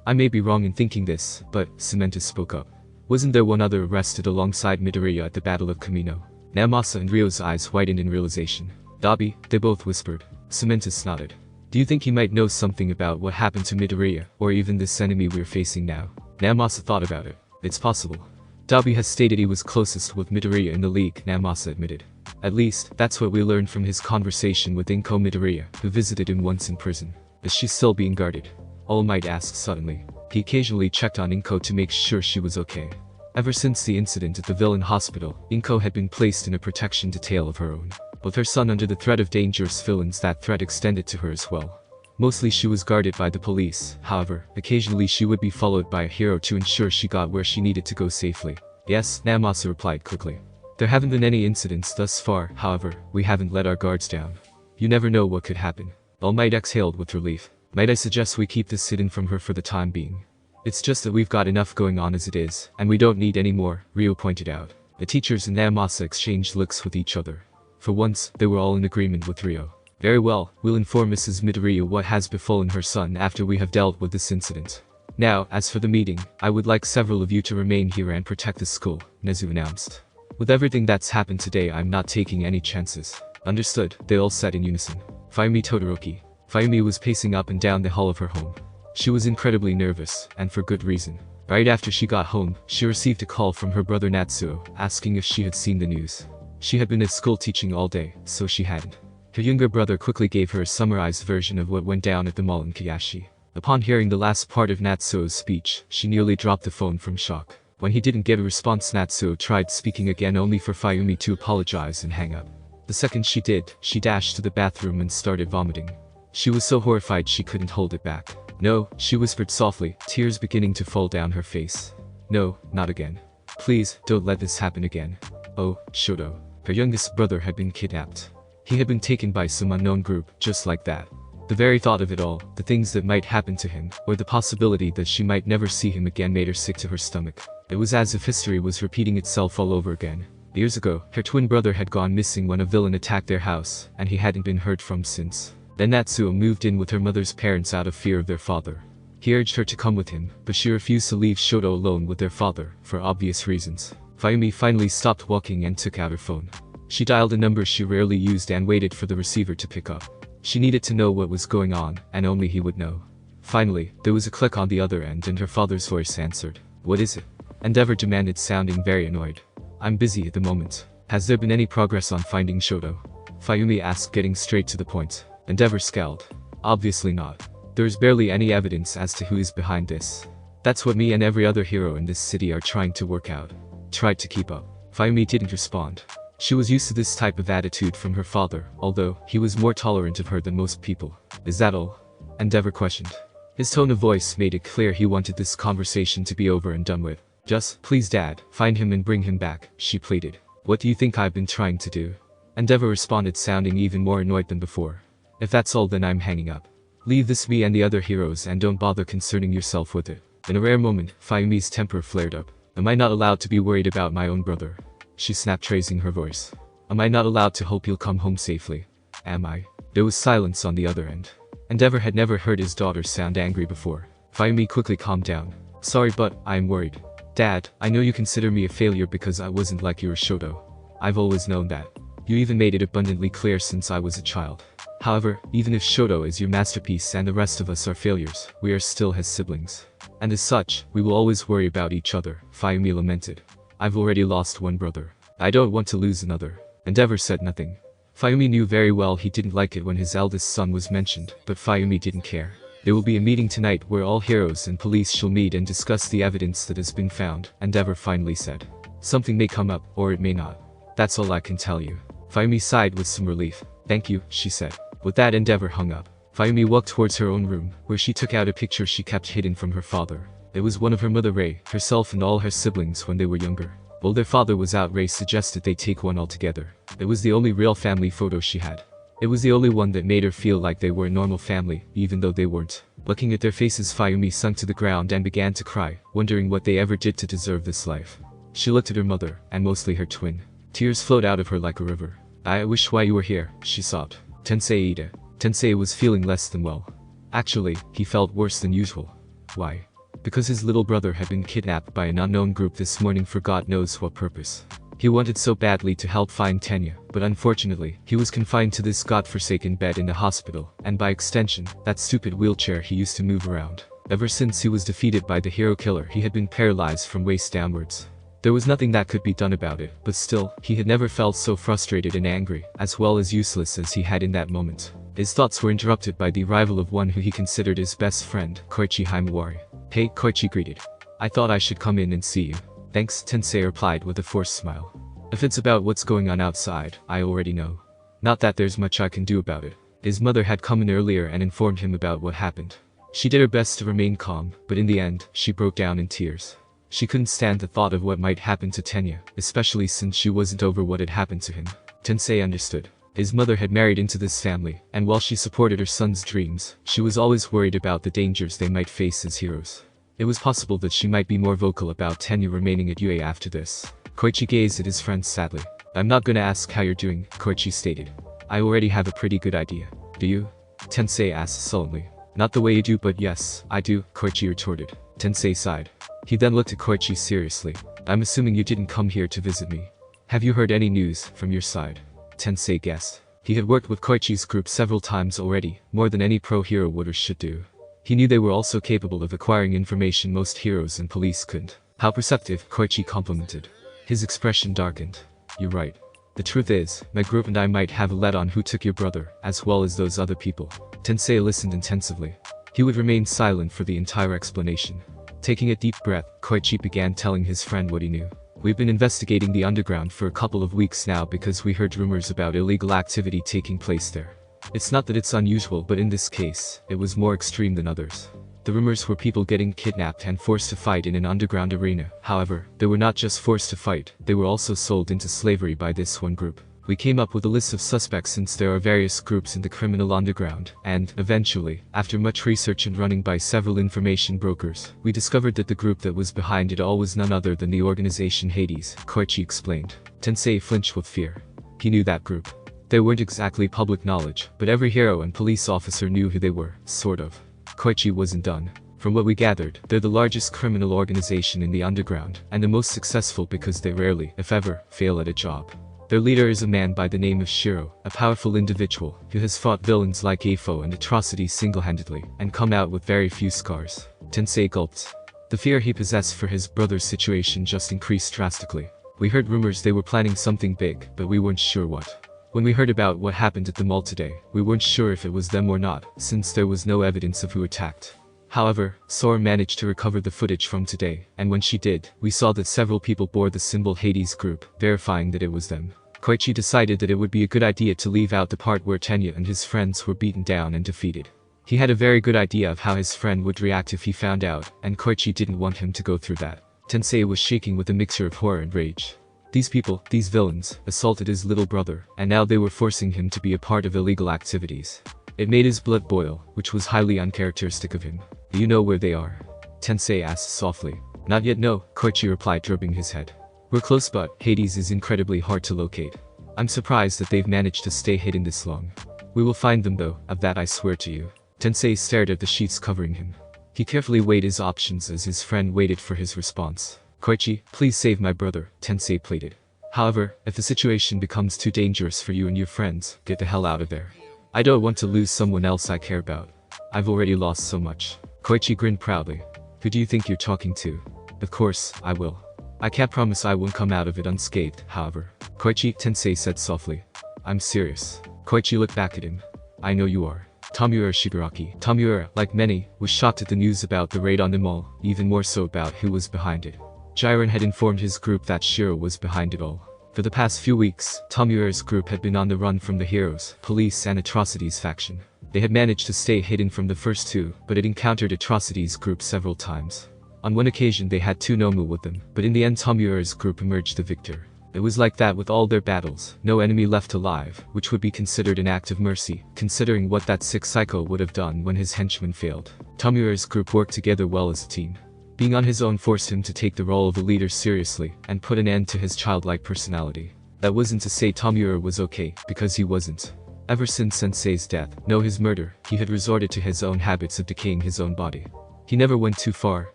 I may be wrong in thinking this, but Cementus spoke up. Wasn't there one other arrested alongside Midoriya at the Battle of Kamino? Namasa and Ryo's eyes widened in realization. Dabi, they both whispered. Cementus nodded. Do you think he might know something about what happened to Midoriya, or even this enemy we're facing now? Namasa thought about it. It's possible. Dabi has stated he was closest with Midoriya in the League, Namasa admitted. At least, that's what we learned from his conversation with Inko Midoriya, who visited him once in prison. Is she still being guarded? All Might asked suddenly. He occasionally checked on Inko to make sure she was okay. Ever since the incident at the villain hospital, Inko had been placed in a protection detail of her own. With her son under the threat of dangerous villains, that threat extended to her as well. Mostly she was guarded by the police, however, occasionally she would be followed by a hero to ensure she got where she needed to go safely. Yes, Namasa replied quickly. There haven't been any incidents thus far, however, we haven't let our guards down. You never know what could happen. All Might exhaled with relief. Might I suggest we keep this hidden from her for the time being? It's just that we've got enough going on as it is, and we don't need any more, Ryo pointed out. The teachers and Namasa exchanged looks with each other. For once, they were all in agreement with Ryo. Very well, we'll inform Mrs. Midoriya what has befallen her son after we have dealt with this incident. Now, as for the meeting, I would like several of you to remain here and protect the school, Nezu announced. With everything that's happened today, I'm not taking any chances. Understood, they all said in unison. Fayumi Todoroki. Fayumi was pacing up and down the hall of her home. She was incredibly nervous, and for good reason. Right after she got home, she received a call from her brother Natsuo, asking if she had seen the news. She had been at school teaching all day, so she hadn't. Her younger brother quickly gave her a summarized version of what went down at the mall in Kiyashi. Upon hearing the last part of Natsuo's speech, she nearly dropped the phone from shock. When he didn't get a response, Natsuo tried speaking again, only for Fayumi to apologize and hang up. The second she did, she dashed to the bathroom and started vomiting. She was so horrified she couldn't hold it back. No, she whispered softly, tears beginning to fall down her face. No, not again. Please, don't let this happen again. Oh, Shodo. Her youngest brother had been kidnapped. He had been taken by some unknown group, just like that. The very thought of it all, the things that might happen to him, or the possibility that she might never see him again, made her sick to her stomach. It was as if history was repeating itself all over again. Years ago, her twin brother had gone missing when a villain attacked their house, and he hadn't been heard from since. Then Natsuo moved in with her mother's parents out of fear of their father. He urged her to come with him, but she refused to leave Shoto alone with their father, for obvious reasons. Fayumi finally stopped walking and took out her phone. She dialed a number she rarely used and waited for the receiver to pick up. She needed to know what was going on, and only he would know. Finally, there was a click on the other end and her father's voice answered. What is it? Endeavor demanded, sounding very annoyed. I'm busy at the moment. Has there been any progress on finding Shoto? Fayumi asked, getting straight to the point. Endeavor scowled. Obviously not. There is barely any evidence as to who is behind this. That's what me and every other hero in this city are trying to work out. Tried to keep up. Fayumi didn't respond. She was used to this type of attitude from her father, although he was more tolerant of her than most people. Is that all? Endeavor questioned. His tone of voice made it clear he wanted this conversation to be over and done with. Just, please Dad, find him and bring him back, she pleaded. What do you think I've been trying to do? Endeavor responded, sounding even more annoyed than before. If that's all, then I'm hanging up. Leave this me and the other heroes and don't bother concerning yourself with it. In a rare moment, Fayumi's temper flared up. Am I not allowed to be worried about my own brother? She snapped, raising her voice. Am I not allowed to hope he'll come home safely? Am I? There was silence on the other end. Endeavor had never heard his daughter sound angry before. Fayumi quickly calmed down. Sorry, but I'm worried. Dad, I know you consider me a failure because I wasn't like your Shoto. I've always known that. You even made it abundantly clear since I was a child. However, even if Shoto is your masterpiece and the rest of us are failures, we are still his siblings. And as such, we will always worry about each other, Fayumi lamented. I've already lost one brother. I don't want to lose another. Endeavor said nothing. Fayumi knew very well he didn't like it when his eldest son was mentioned, but Fayumi didn't care. There will be a meeting tonight where all heroes and police shall meet and discuss the evidence that has been found, Endeavor finally said. Something may come up, or it may not. That's all I can tell you. Fayumi sighed with some relief. Thank you, she said. With that, Endeavor hung up. Fayumi walked towards her own room, where she took out a picture she kept hidden from her father. It was one of her mother Rei, herself and all her siblings when they were younger. While their father was out, Rei suggested they take one altogether. It was the only real family photo she had. It was the only one that made her feel like they were a normal family, even though they weren't. Looking at their faces, Fayumi sunk to the ground and began to cry, wondering what they ever did to deserve this life. She looked at her mother, and mostly her twin. Tears flowed out of her like a river. I wish why you were here, she sobbed. Tensei Ida. Tensei was feeling less than well. Actually, he felt worse than usual. Why? Because his little brother had been kidnapped by an unknown group this morning for God knows what purpose. He wanted so badly to help find Tenya, but unfortunately, he was confined to this godforsaken bed in the hospital, and by extension, that stupid wheelchair he used to move around. Ever since he was defeated by the hero killer, he had been paralyzed from waist downwards. There was nothing that could be done about it, but still, he had never felt so frustrated and angry, as well as useless as he had in that moment. His thoughts were interrupted by the arrival of one who he considered his best friend, Koichi Himawari. Hey, Koichi greeted. I thought I should come in and see you. Thanks, Tensei replied with a forced smile. If it's about what's going on outside, I already know. Not that there's much I can do about it. His mother had come in earlier and informed him about what happened. She did her best to remain calm, but in the end, she broke down in tears. She couldn't stand the thought of what might happen to Tenya, especially since she wasn't over what had happened to him. Tensei understood. His mother had married into this family, and while she supported her son's dreams, she was always worried about the dangers they might face as heroes. It was possible that she might be more vocal about Tenya remaining at UA after this. Koichi gazed at his friend sadly. I'm not gonna ask how you're doing, Koichi stated. I already have a pretty good idea. Do you? Tensei asked sullenly. Not the way you do, but yes, I do, Koichi retorted. Tensei sighed. He then looked at Koichi seriously. I'm assuming you didn't come here to visit me. Have you heard any news from your side? Tensei guessed. He had worked with Koichi's group several times already, more than any pro-hero would or should do. He knew they were also capable of acquiring information most heroes and police couldn't. How perceptive, Koichi complimented. His expression darkened. You're right. The truth is, my group and I might have a lead on who took your brother, as well as those other people. Tensei listened intensively. He would remain silent for the entire explanation. Taking a deep breath, Koichi began telling his friend what he knew. We've been investigating the underground for a couple of weeks now because we heard rumors about illegal activity taking place there. It's not that it's unusual, but in this case, it was more extreme than others. The rumors were people getting kidnapped and forced to fight in an underground arena. However, they were not just forced to fight, they were also sold into slavery by this one group. We came up with a list of suspects since there are various groups in the criminal underground, and, eventually, after much research and running by several information brokers, we discovered that the group that was behind it all was none other than the organization Hades, Koichi explained. Tensei flinched with fear. He knew that group. They weren't exactly public knowledge, but every hero and police officer knew who they were, sort of. Koichi wasn't done. From what we gathered, they're the largest criminal organization in the underground, and the most successful because they rarely, if ever, fail at a job. Their leader is a man by the name of Shiro, a powerful individual who has fought villains like Afo and atrocities single-handedly, and come out with very few scars. Tensei gulped. The fear he possessed for his brother's situation just increased drastically. We heard rumors they were planning something big, but we weren't sure what. When we heard about what happened at the mall today, we weren't sure if it was them or not, since there was no evidence of who attacked. However, Sora managed to recover the footage from today, and when she did, we saw that several people bore the symbol Hades group, verifying that it was them. Koichi decided that it would be a good idea to leave out the part where Tenya and his friends were beaten down and defeated. He had a very good idea of how his friend would react if he found out, and Koichi didn't want him to go through that. Tensei was shaking with a mixture of horror and rage. These people, these villains, assaulted his little brother, and now they were forcing him to be a part of illegal activities. It made his blood boil, which was highly uncharacteristic of him. Do you know where they are? Tensei asked softly. Not yet, no, Koichi replied, rubbing his head. We're close, but Hades is incredibly hard to locate. I'm surprised that they've managed to stay hidden this long. We will find them though, of that I swear to you. Tensei stared at the sheets covering him. He carefully weighed his options as his friend waited for his response. Koichi, please save my brother, Tensei pleaded. However, if the situation becomes too dangerous for you and your friends, get the hell out of there. I don't want to lose someone else I care about. I've already lost so much. Koichi grinned proudly. Who do you think you're talking to? Of course, I will. I can't promise I won't come out of it unscathed, however. Koichi, Tensei said softly. I'm serious. Koichi looked back at him. I know you are. Tomoura Shigaraki. Tomoura, like many, was shocked at the news about the raid on them all, even more so about who was behind it. Jiren had informed his group that Shiro was behind it all. For the past few weeks, Tomoura's group had been on the run from the Heroes, Police and Atrocities faction. They had managed to stay hidden from the first two, but had encountered Atrocities group several times. On one occasion they had two Nomu with them, but in the end Tomoura's group emerged the victor. It was like that with all their battles, no enemy left alive, which would be considered an act of mercy, considering what that sick psycho would have done when his henchmen failed. Tomoura's group worked together well as a team. Being on his own forced him to take the role of a leader seriously, and put an end to his childlike personality. That wasn't to say Tomoura was okay, because he wasn't. Ever since Sensei's death, no his murder, he had resorted to his own habits of decaying his own body. He never went too far,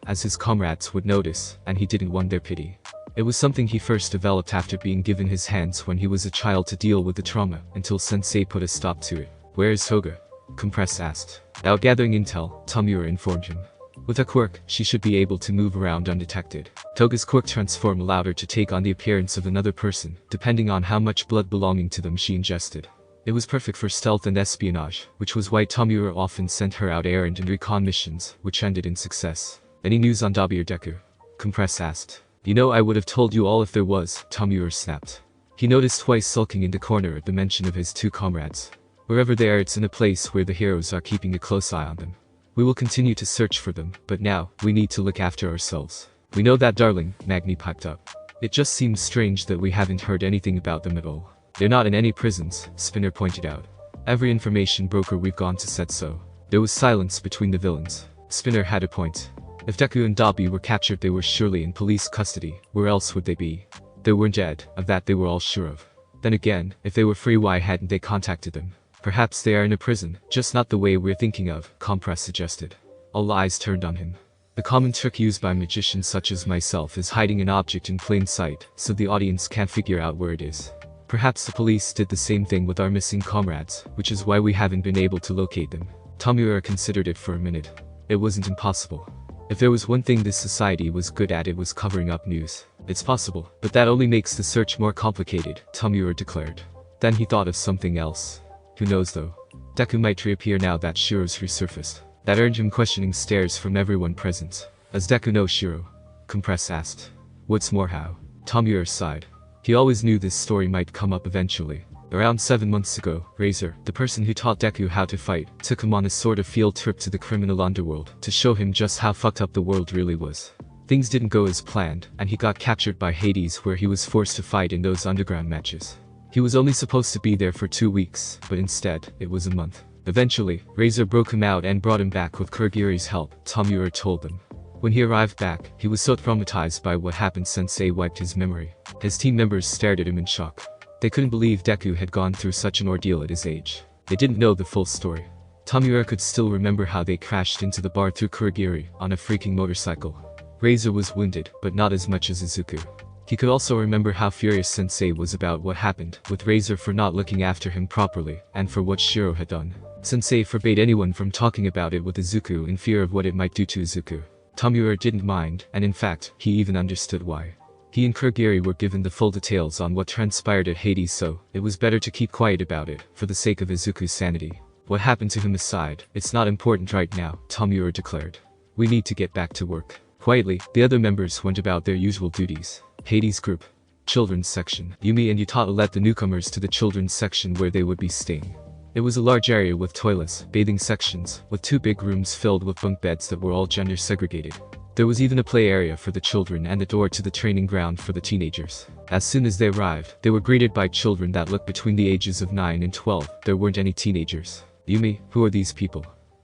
as his comrades would notice, and he didn't want their pity. It was something he first developed after being given his hands when he was a child to deal with the trauma, until Sensei put a stop to it. Where is Toga? Compress asked. Without gathering intel, Tomoura informed him. With a quirk, she should be able to move around undetected. Toga's quirk transform allowed her to take on the appearance of another person, depending on how much blood belonging to them she ingested. It was perfect for stealth and espionage, which was why Tomoura often sent her out errand and recon missions, which ended in success. Any news on Dabi or Deku? Compress asked. You know I would have told you all if there was, Tomoura snapped. He noticed twice sulking in the corner at the mention of his two comrades. Wherever they are, it's in a place where the heroes are keeping a close eye on them. We will continue to search for them, but now, we need to look after ourselves. We know that, darling, Magni piped up. It just seems strange that we haven't heard anything about them at all. They're not in any prisons, Spinner pointed out. Every information broker we've gone to said so. There was silence between the villains. Spinner had a point. If Deku and Dabi were captured, they were surely in police custody. Where else would they be? They weren't dead, of that they were all sure of. Then again, if they were free, why hadn't they contacted them? Perhaps they are in a prison, just not the way we're thinking of, Compress suggested. All eyes turned on him. The common trick used by magicians such as myself is hiding an object in plain sight, so the audience can't figure out where it is. Perhaps the police did the same thing with our missing comrades, which is why we haven't been able to locate them. Tomoura considered it for a minute. It wasn't impossible. If there was one thing this society was good at, it was covering up news. It's possible, but that only makes the search more complicated, Tomoura declared. Then he thought of something else. Who knows though? Deku might reappear now that Shiro's resurfaced. That earned him questioning stares from everyone present. Does Deku know Shiro? Compress asked. What's more, how? Tomoura sighed. He always knew this story might come up eventually. Around 7 months ago, Razor, the person who taught Deku how to fight, took him on a sort of field trip to the criminal underworld to show him just how fucked up the world really was. Things didn't go as planned, and he got captured by Hades, where he was forced to fight in those underground matches. He was only supposed to be there for 2 weeks, but instead, it was a month. Eventually, Razor broke him out and brought him back with Kurogiri's help, Tomoura told them. When he arrived back, he was so traumatized by what happened Sensei wiped his memory. His team members stared at him in shock. They couldn't believe Deku had gone through such an ordeal at his age. They didn't know the full story. Tomoura could still remember how they crashed into the bar through Kurogiri on a freaking motorcycle. Razor was wounded, but not as much as Izuku. He could also remember how furious Sensei was about what happened, with Razor for not looking after him properly, and for what Shiro had done. Sensei forbade anyone from talking about it with Izuku in fear of what it might do to Izuku. Tomoura didn't mind, and in fact, he even understood why. He and Kurogiri were given the full details on what transpired at Hades, so it was better to keep quiet about it, for the sake of Izuku's sanity. What happened to him aside, it's not important right now, Tomoura declared. We need to get back to work. Quietly, the other members went about their usual duties. Hades group. Children's section. Yumi and Utada led the newcomers to the children's section where they would be staying. It was a large area with toilets, bathing sections, with 2 big rooms filled with bunk beds that were all gender segregated. There was even a play area for the children and a door to the training ground for the teenagers. As soon as they arrived, they were greeted by children that looked between the ages of 9 and 12. There weren't any teenagers. Yumi, who are these people?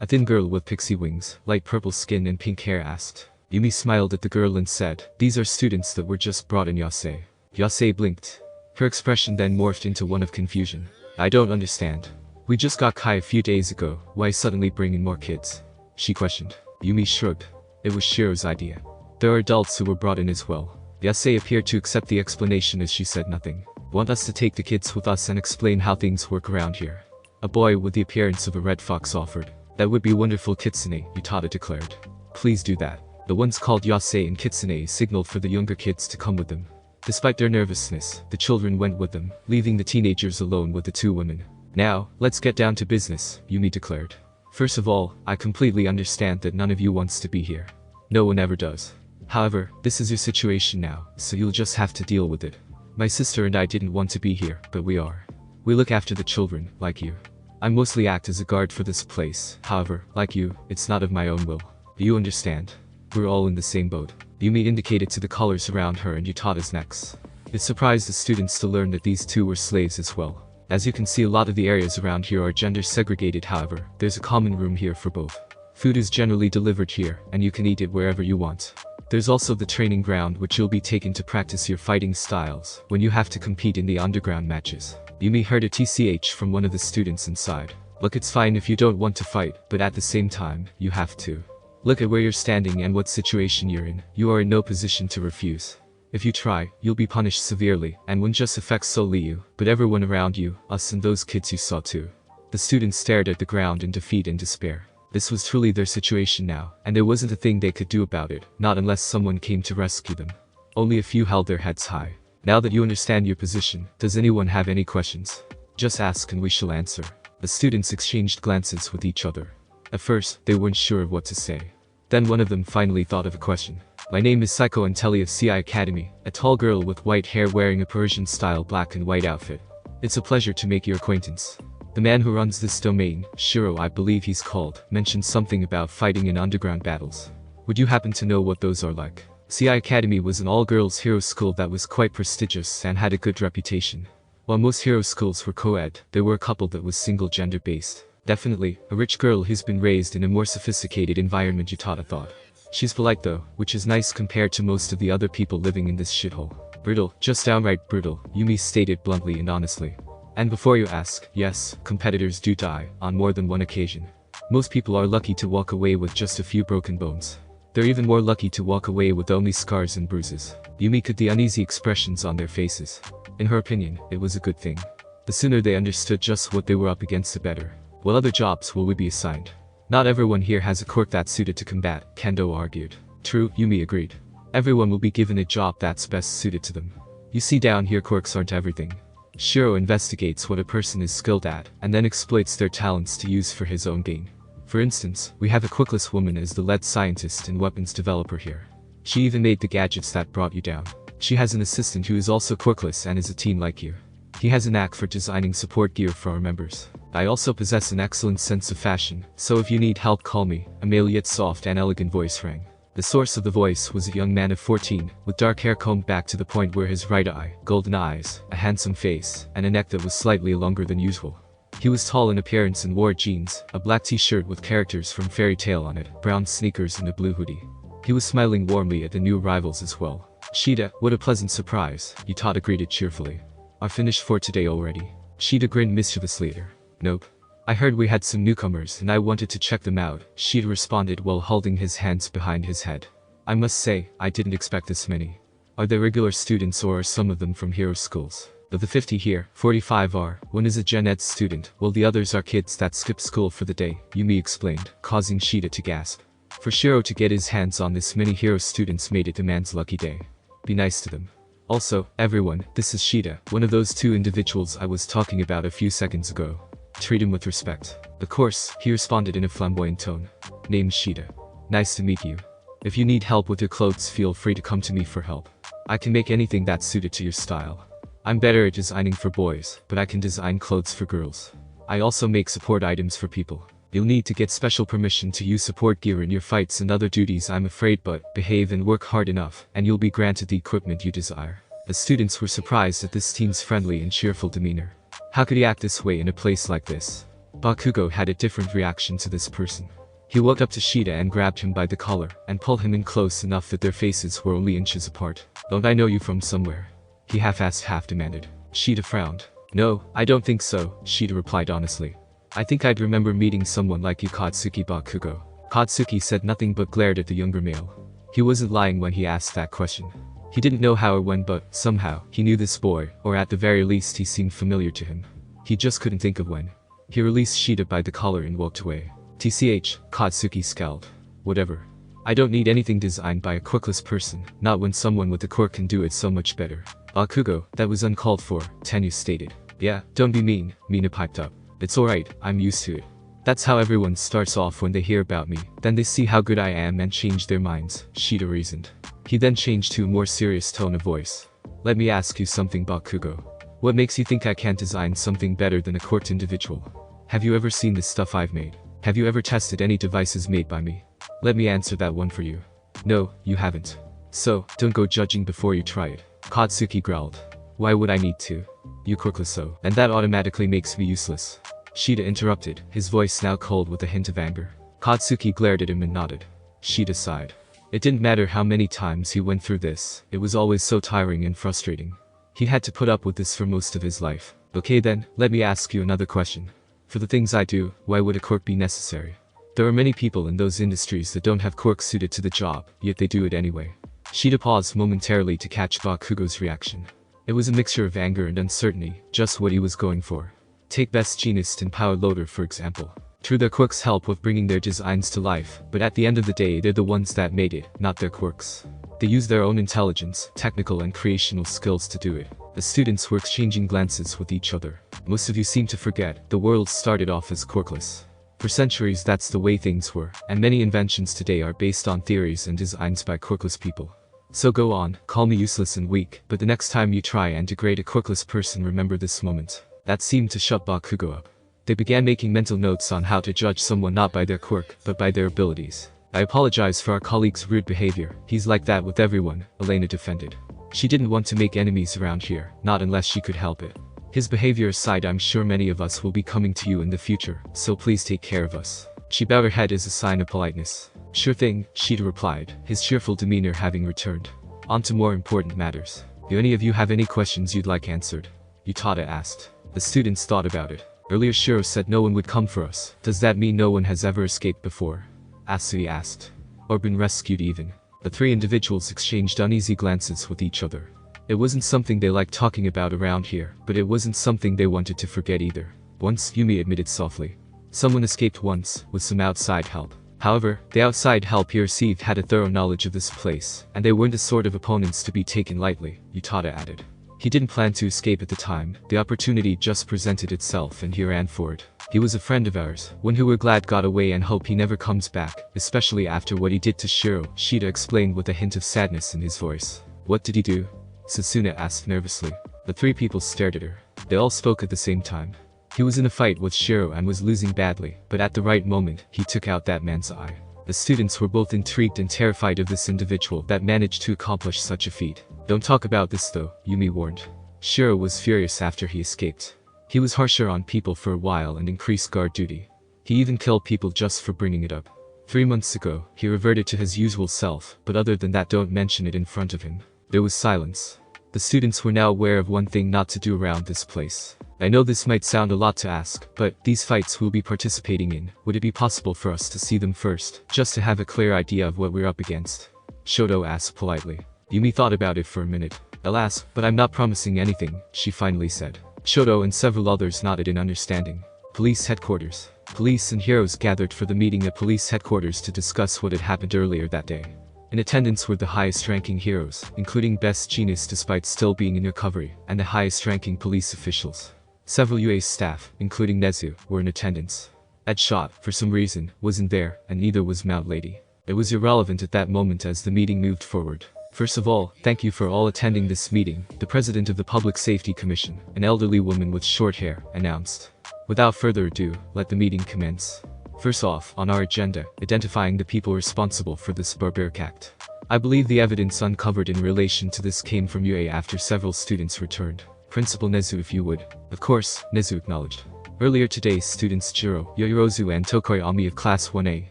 A thin girl with pixie wings, light purple skin and pink hair asked. Yumi smiled at the girl and said, "These are students that were just brought in Yase." Yase blinked. Her expression then morphed into one of confusion. "I don't understand." We just got Kai a few days ago, why suddenly bring in more kids? She questioned. Yumi shrugged. It was Shiro's idea. There are adults who were brought in as well. Yasei appeared to accept the explanation as she said nothing. Want us to take the kids with us and explain how things work around here? A boy with the appearance of a red fox offered. That would be wonderful, Kitsune, Utada declared. Please do that. The ones called Yasei and Kitsune signaled for the younger kids to come with them. Despite their nervousness, the children went with them, leaving the teenagers alone with the two women. Now, let's get down to business, Yumi declared. First of all, I completely understand that none of you wants to be here. No one ever does. However, this is your situation now, so you'll just have to deal with it. My sister and I didn't want to be here, but we are. We look after the children, like you. I mostly act as a guard for this place, however, like you, it's not of my own will. Do you understand? We're all in the same boat. Yumi indicated to the collars around her and Utada's necks. It surprised the students to learn that these two were slaves as well. As you can see, a lot of the areas around here are gender segregated, however, there's a common room here for both. Food is generally delivered here, and you can eat it wherever you want. There's also the training ground which you'll be taken to practice your fighting styles when you have to compete in the underground matches. Yumi heard a TCH from one of the students inside. Look, it's fine if you don't want to fight, but at the same time, you have to. Look at where you're standing and what situation you're in. You are in no position to refuse. If you try, you'll be punished severely, and won't just affect solely you, but everyone around you, us and those kids you saw too. The students stared at the ground in defeat and despair. This was truly their situation now, and there wasn't a thing they could do about it, not unless someone came to rescue them. Only a few held their heads high. Now that you understand your position, does anyone have any questions? Just ask and we shall answer. The students exchanged glances with each other. At first, they weren't sure of what to say. Then one of them finally thought of a question. My name is Saiko Anteli of CI Academy, a tall girl with white hair wearing a Persian-style black and white outfit. It's a pleasure to make your acquaintance. The man who runs this domain, Shiro I believe he's called, mentioned something about fighting in underground battles. Would you happen to know what those are like? CI Academy was an all-girls hero school that was quite prestigious and had a good reputation. While most hero schools were co-ed, there were a couple that was single-gender based. Definitely, a rich girl who's been raised in a more sophisticated environment, Utada thought. She's polite though, which is nice compared to most of the other people living in this shithole. Brutal, just downright brutal, Yumi stated bluntly and honestly. And before you ask, yes, competitors do die, on more than one occasion. Most people are lucky to walk away with just a few broken bones. They're even more lucky to walk away with only scars and bruises. Yumi could the uneasy expressions on their faces. In her opinion, it was a good thing. The sooner they understood just what they were up against, the better. What other jobs will we be assigned? Not everyone here has a quirk that's suited to combat, Kendo argued. True, Yumi agreed. Everyone will be given a job that's best suited to them. You see down here, quirks aren't everything. Shiro investigates what a person is skilled at, and then exploits their talents to use for his own gain. For instance, we have a quirkless woman as the lead scientist and weapons developer here. She even made the gadgets that brought you down. She has an assistant who is also quirkless and is a teen like you. He has a knack for designing support gear for our members. I also possess an excellent sense of fashion, so if you need help call me, a male yet soft and elegant voice rang. The source of the voice was a young man of 14, with dark hair combed back to the point where his right eye, golden eyes, a handsome face, and a neck that was slightly longer than usual. He was tall in appearance and wore jeans, a black t-shirt with characters from Fairy Tail on it, brown sneakers and a blue hoodie. He was smiling warmly at the new arrivals as well. Shida, what a pleasant surprise, Utada greeted cheerfully. Are finished for today already? Shida grinned mischievously at her. Nope. I heard we had some newcomers and I wanted to check them out, Shida responded while holding his hands behind his head. I must say, I didn't expect this many. Are they regular students or are some of them from hero schools? Of the 50 here, 45 are, one is a Gen Ed student, while the others are kids that skip school for the day, Yumi explained, causing Shida to gasp. For Shiro to get his hands on this many hero students made it a man's lucky day. Be nice to them. Also, everyone, this is Shida, one of those two individuals I was talking about a few seconds ago. Treat him with respect. Of course, he responded in a flamboyant tone. Name's Shida. Nice to meet you. If you need help with your clothes, feel free to come to me for help. I can make anything that's suited to your style. I'm better at designing for boys, but I can design clothes for girls. I also make support items for people. You'll need to get special permission to use support gear in your fights and other duties, I'm afraid, but behave and work hard enough, and you'll be granted the equipment you desire. The students were surprised at this team's friendly and cheerful demeanor. How could he act this way in a place like this? Bakugo had a different reaction to this person. He walked up to Shida and grabbed him by the collar, and pulled him in close enough that their faces were only inches apart. Don't I know you from somewhere? He half-asked, half-demanded. Shida frowned. No, I don't think so, Shida replied honestly. I think I'd remember meeting someone like you, Katsuki Bakugo. Katsuki said nothing but glared at the younger male. He wasn't lying when he asked that question. He didn't know how or when, but somehow, he knew this boy, or at the very least he seemed familiar to him. He just couldn't think of when. He released Shida by the collar and walked away. TCH, Katsuki scowled. Whatever. I don't need anything designed by a quirkless person, not when someone with a quirk can do it so much better. Bakugo, that was uncalled for, Tenyu stated. Yeah, don't be mean, Mina piped up. It's alright, I'm used to it. That's how everyone starts off when they hear about me, then they see how good I am and change their minds, Shida reasoned. He then changed to a more serious tone of voice. Let me ask you something, Bakugo. What makes you think I can't design something better than a quirked individual? Have you ever seen the stuff I've made? Have you ever tested any devices made by me? Let me answer that one for you. No, you haven't. So, don't go judging before you try it. Katsuki growled. Why would I need to? You quirkless so, and that automatically makes me useless. Shida interrupted, his voice now cold with a hint of anger. Katsuki glared at him and nodded. Shida sighed. It didn't matter how many times he went through this, it was always so tiring and frustrating. He had to put up with this for most of his life. Okay then, let me ask you another question. For the things I do, why would a quirk be necessary? There are many people in those industries that don't have quirks suited to the job, yet they do it anyway. Shida paused momentarily to catch Bakugo's reaction. It was a mixture of anger and uncertainty, just what he was going for. Take Best Jeanist and Power Loader for example. True, their quirks help with bringing their designs to life, but at the end of the day they're the ones that made it, not their quirks. They use their own intelligence, technical and creational skills to do it. The students were exchanging glances with each other. Most of you seem to forget, the world started off as quirkless. For centuries that's the way things were, and many inventions today are based on theories and designs by quirkless people. So go on, call me useless and weak, but the next time you try and degrade a quirkless person, remember this moment. That seemed to shut Bakugo up. They began making mental notes on how to judge someone not by their quirk, but by their abilities. I apologize for our colleague's rude behavior, he's like that with everyone, Elena defended. She didn't want to make enemies around here, not unless she could help it. His behavior aside, I'm sure many of us will be coming to you in the future, so please take care of us. She bowed her head as a sign of politeness. Sure thing, Shida replied, his cheerful demeanor having returned. On to more important matters. Do any of you have any questions you'd like answered? Utada asked. The students thought about it. Earlier Shiro said no one would come for us. Does that mean no one has ever escaped before? Asui asked. Or been rescued even? The three individuals exchanged uneasy glances with each other. It wasn't something they liked talking about around here, but it wasn't something they wanted to forget either. Once, Yumi admitted softly. Someone escaped once, with some outside help. However, the outside help he received had a thorough knowledge of this place, and they weren't the sort of opponents to be taken lightly, Utada added. He didn't plan to escape at the time, the opportunity just presented itself and he ran for it. He was a friend of ours, one who we're glad got away and hope he never comes back, especially after what he did to Shiro, Shida explained with a hint of sadness in his voice. What did he do? Sasuna asked nervously. The three people stared at her. They all spoke at the same time. He was in a fight with Shiro and was losing badly, but at the right moment, he took out that man's eye. The students were both intrigued and terrified of this individual that managed to accomplish such a feat. Don't talk about this though, Yumi warned. Shiro was furious after he escaped. He was harsher on people for a while and increased guard duty. He even killed people just for bringing it up. 3 months ago, he reverted to his usual self, but other than that don't mention it in front of him. There was silence. The students were now aware of one thing not to do around this place. I know this might sound a lot to ask, but these fights we'll be participating in, would it be possible for us to see them first, just to have a clear idea of what we're up against? Shoto asked politely. Yumi thought about it for a minute. Alas, but I'm not promising anything, she finally said. Shoto and several others nodded in understanding. Police headquarters. Police and heroes gathered for the meeting at police headquarters to discuss what had happened earlier that day. In attendance were the highest-ranking heroes, including Best Jeanist despite still being in recovery, and the highest-ranking police officials. Several UA's staff, including Nezu, were in attendance. Ed Shot, for some reason, wasn't there, and neither was Mount Lady. It was irrelevant at that moment as the meeting moved forward. First of all, thank you for all attending this meeting, the president of the Public Safety Commission, an elderly woman with short hair, announced. Without further ado, let the meeting commence. First off, on our agenda, identifying the people responsible for this barbaric act. I believe the evidence uncovered in relation to this came from UA after several students returned. Principal Nezu if you would. Of course, Nezu acknowledged. Earlier today, students Shiro, Yoyorozu and Tokoyami of Class 1A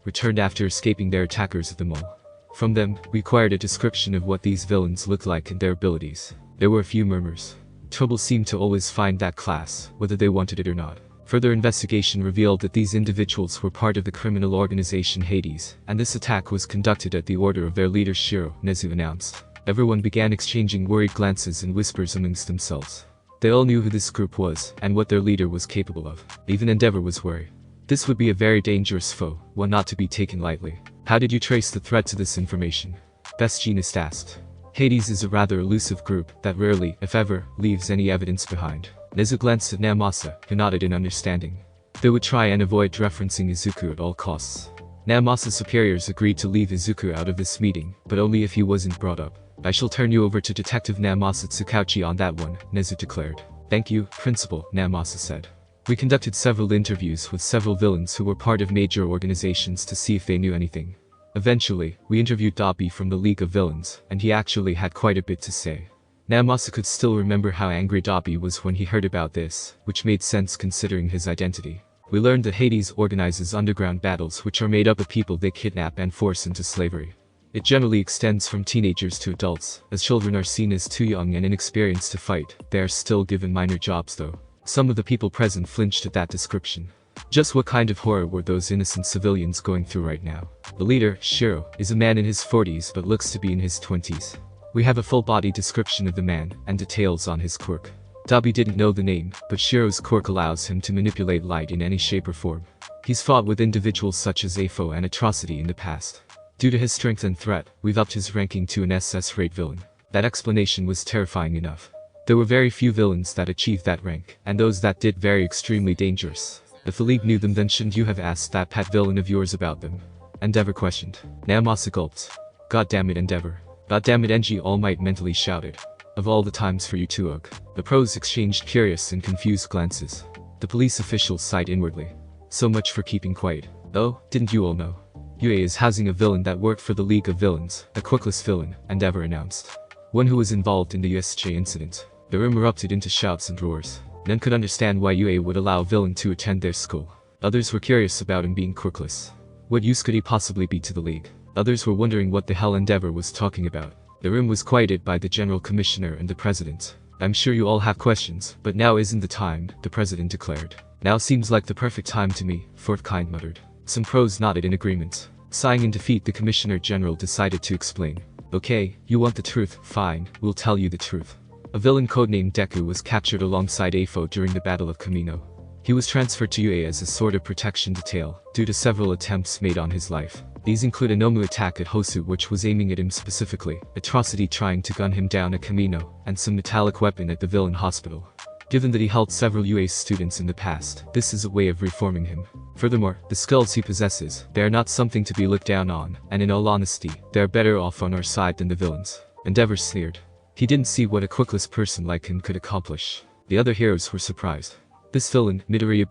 returned after escaping their attackers at the mall. From them, we acquired a description of what these villains looked like and their abilities. There were a few murmurs. Trouble seemed to always find that class, whether they wanted it or not. Further investigation revealed that these individuals were part of the criminal organization Hades, and this attack was conducted at the order of their leader Shiro, Nezu announced. Everyone began exchanging worried glances and whispers amongst themselves. They all knew who this group was, and what their leader was capable of. Even Endeavor was worried. This would be a very dangerous foe, one not to be taken lightly. How did you trace the threat to this information? Best Jeanist asked. Hades is a rather elusive group that rarely, if ever, leaves any evidence behind. Nezu glanced at Naomasa, who nodded in understanding. They would try and avoid referencing Izuku at all costs. Naomasa's superiors agreed to leave Izuku out of this meeting, but only if he wasn't brought up. I shall turn you over to Detective Naomasa Tsukauchi on that one, Nezu declared. Thank you, Principal, Naomasa said. We conducted several interviews with several villains who were part of major organizations to see if they knew anything. Eventually, we interviewed Dabi from the League of Villains, and he actually had quite a bit to say. Naomasa could still remember how angry Dabi was when he heard about this, which made sense considering his identity. We learned that Hades organizes underground battles which are made up of people they kidnap and force into slavery. It generally extends from teenagers to adults, as children are seen as too young and inexperienced to fight. They are still given minor jobs though. Some of the people present flinched at that description. Just what kind of horror were those innocent civilians going through right now? The leader, Shiro, is a man in his 40s but looks to be in his 20s. We have a full-body description of the man, and details on his quirk. Dabi didn't know the name, but Shiro's quirk allows him to manipulate light in any shape or form. He's fought with individuals such as Afo and Atrocity in the past. Due to his strength and threat, we've upped his ranking to an SS-rate villain. That explanation was terrifying enough. There were very few villains that achieved that rank, and those that did very extremely dangerous. If the League knew them, then shouldn't you have asked that pet villain of yours about them? Endeavor questioned. Naomasa gulped. God damn it, Endeavor. God damn it, NG All Might mentally shouted. Of all the times for you to ugh. The pros exchanged curious and confused glances. The police officials sighed inwardly. So much for keeping quiet. Oh, didn't you all know? UA is housing a villain that worked for the League of Villains, a quirkless villain, Endeavor announced. One who was involved in the USJ incident. The room erupted into shouts and roars. None could understand why UA would allow a villain to attend their school. Others were curious about him being quirkless. What use could he possibly be to the League? Others were wondering what the hell Endeavor was talking about. The room was quieted by the General Commissioner and the President. I'm sure you all have questions, but now isn't the time, the President declared. Now seems like the perfect time to me, Fourth Kind muttered. Some pros nodded in agreement. Sighing in defeat, the Commissioner General decided to explain. Okay, you want the truth, fine, we'll tell you the truth. A villain codenamed Deku was captured alongside Afo during the Battle of Kamino. He was transferred to UA as a sort of protection detail, due to several attempts made on his life. These include a Nomu attack at Hosu which was aiming at him specifically, Atrocity trying to gun him down at Kamino, and some metallic weapon at the villain hospital. Given that he helped several UA students in the past, this is a way of reforming him. Furthermore, the skills he possesses, they are not something to be looked down on, and in all honesty, they are better off on our side than the villains. Endeavor sneered. He didn't see what a quirkless person like him could accomplish. The other heroes were surprised. This villain, Midoriya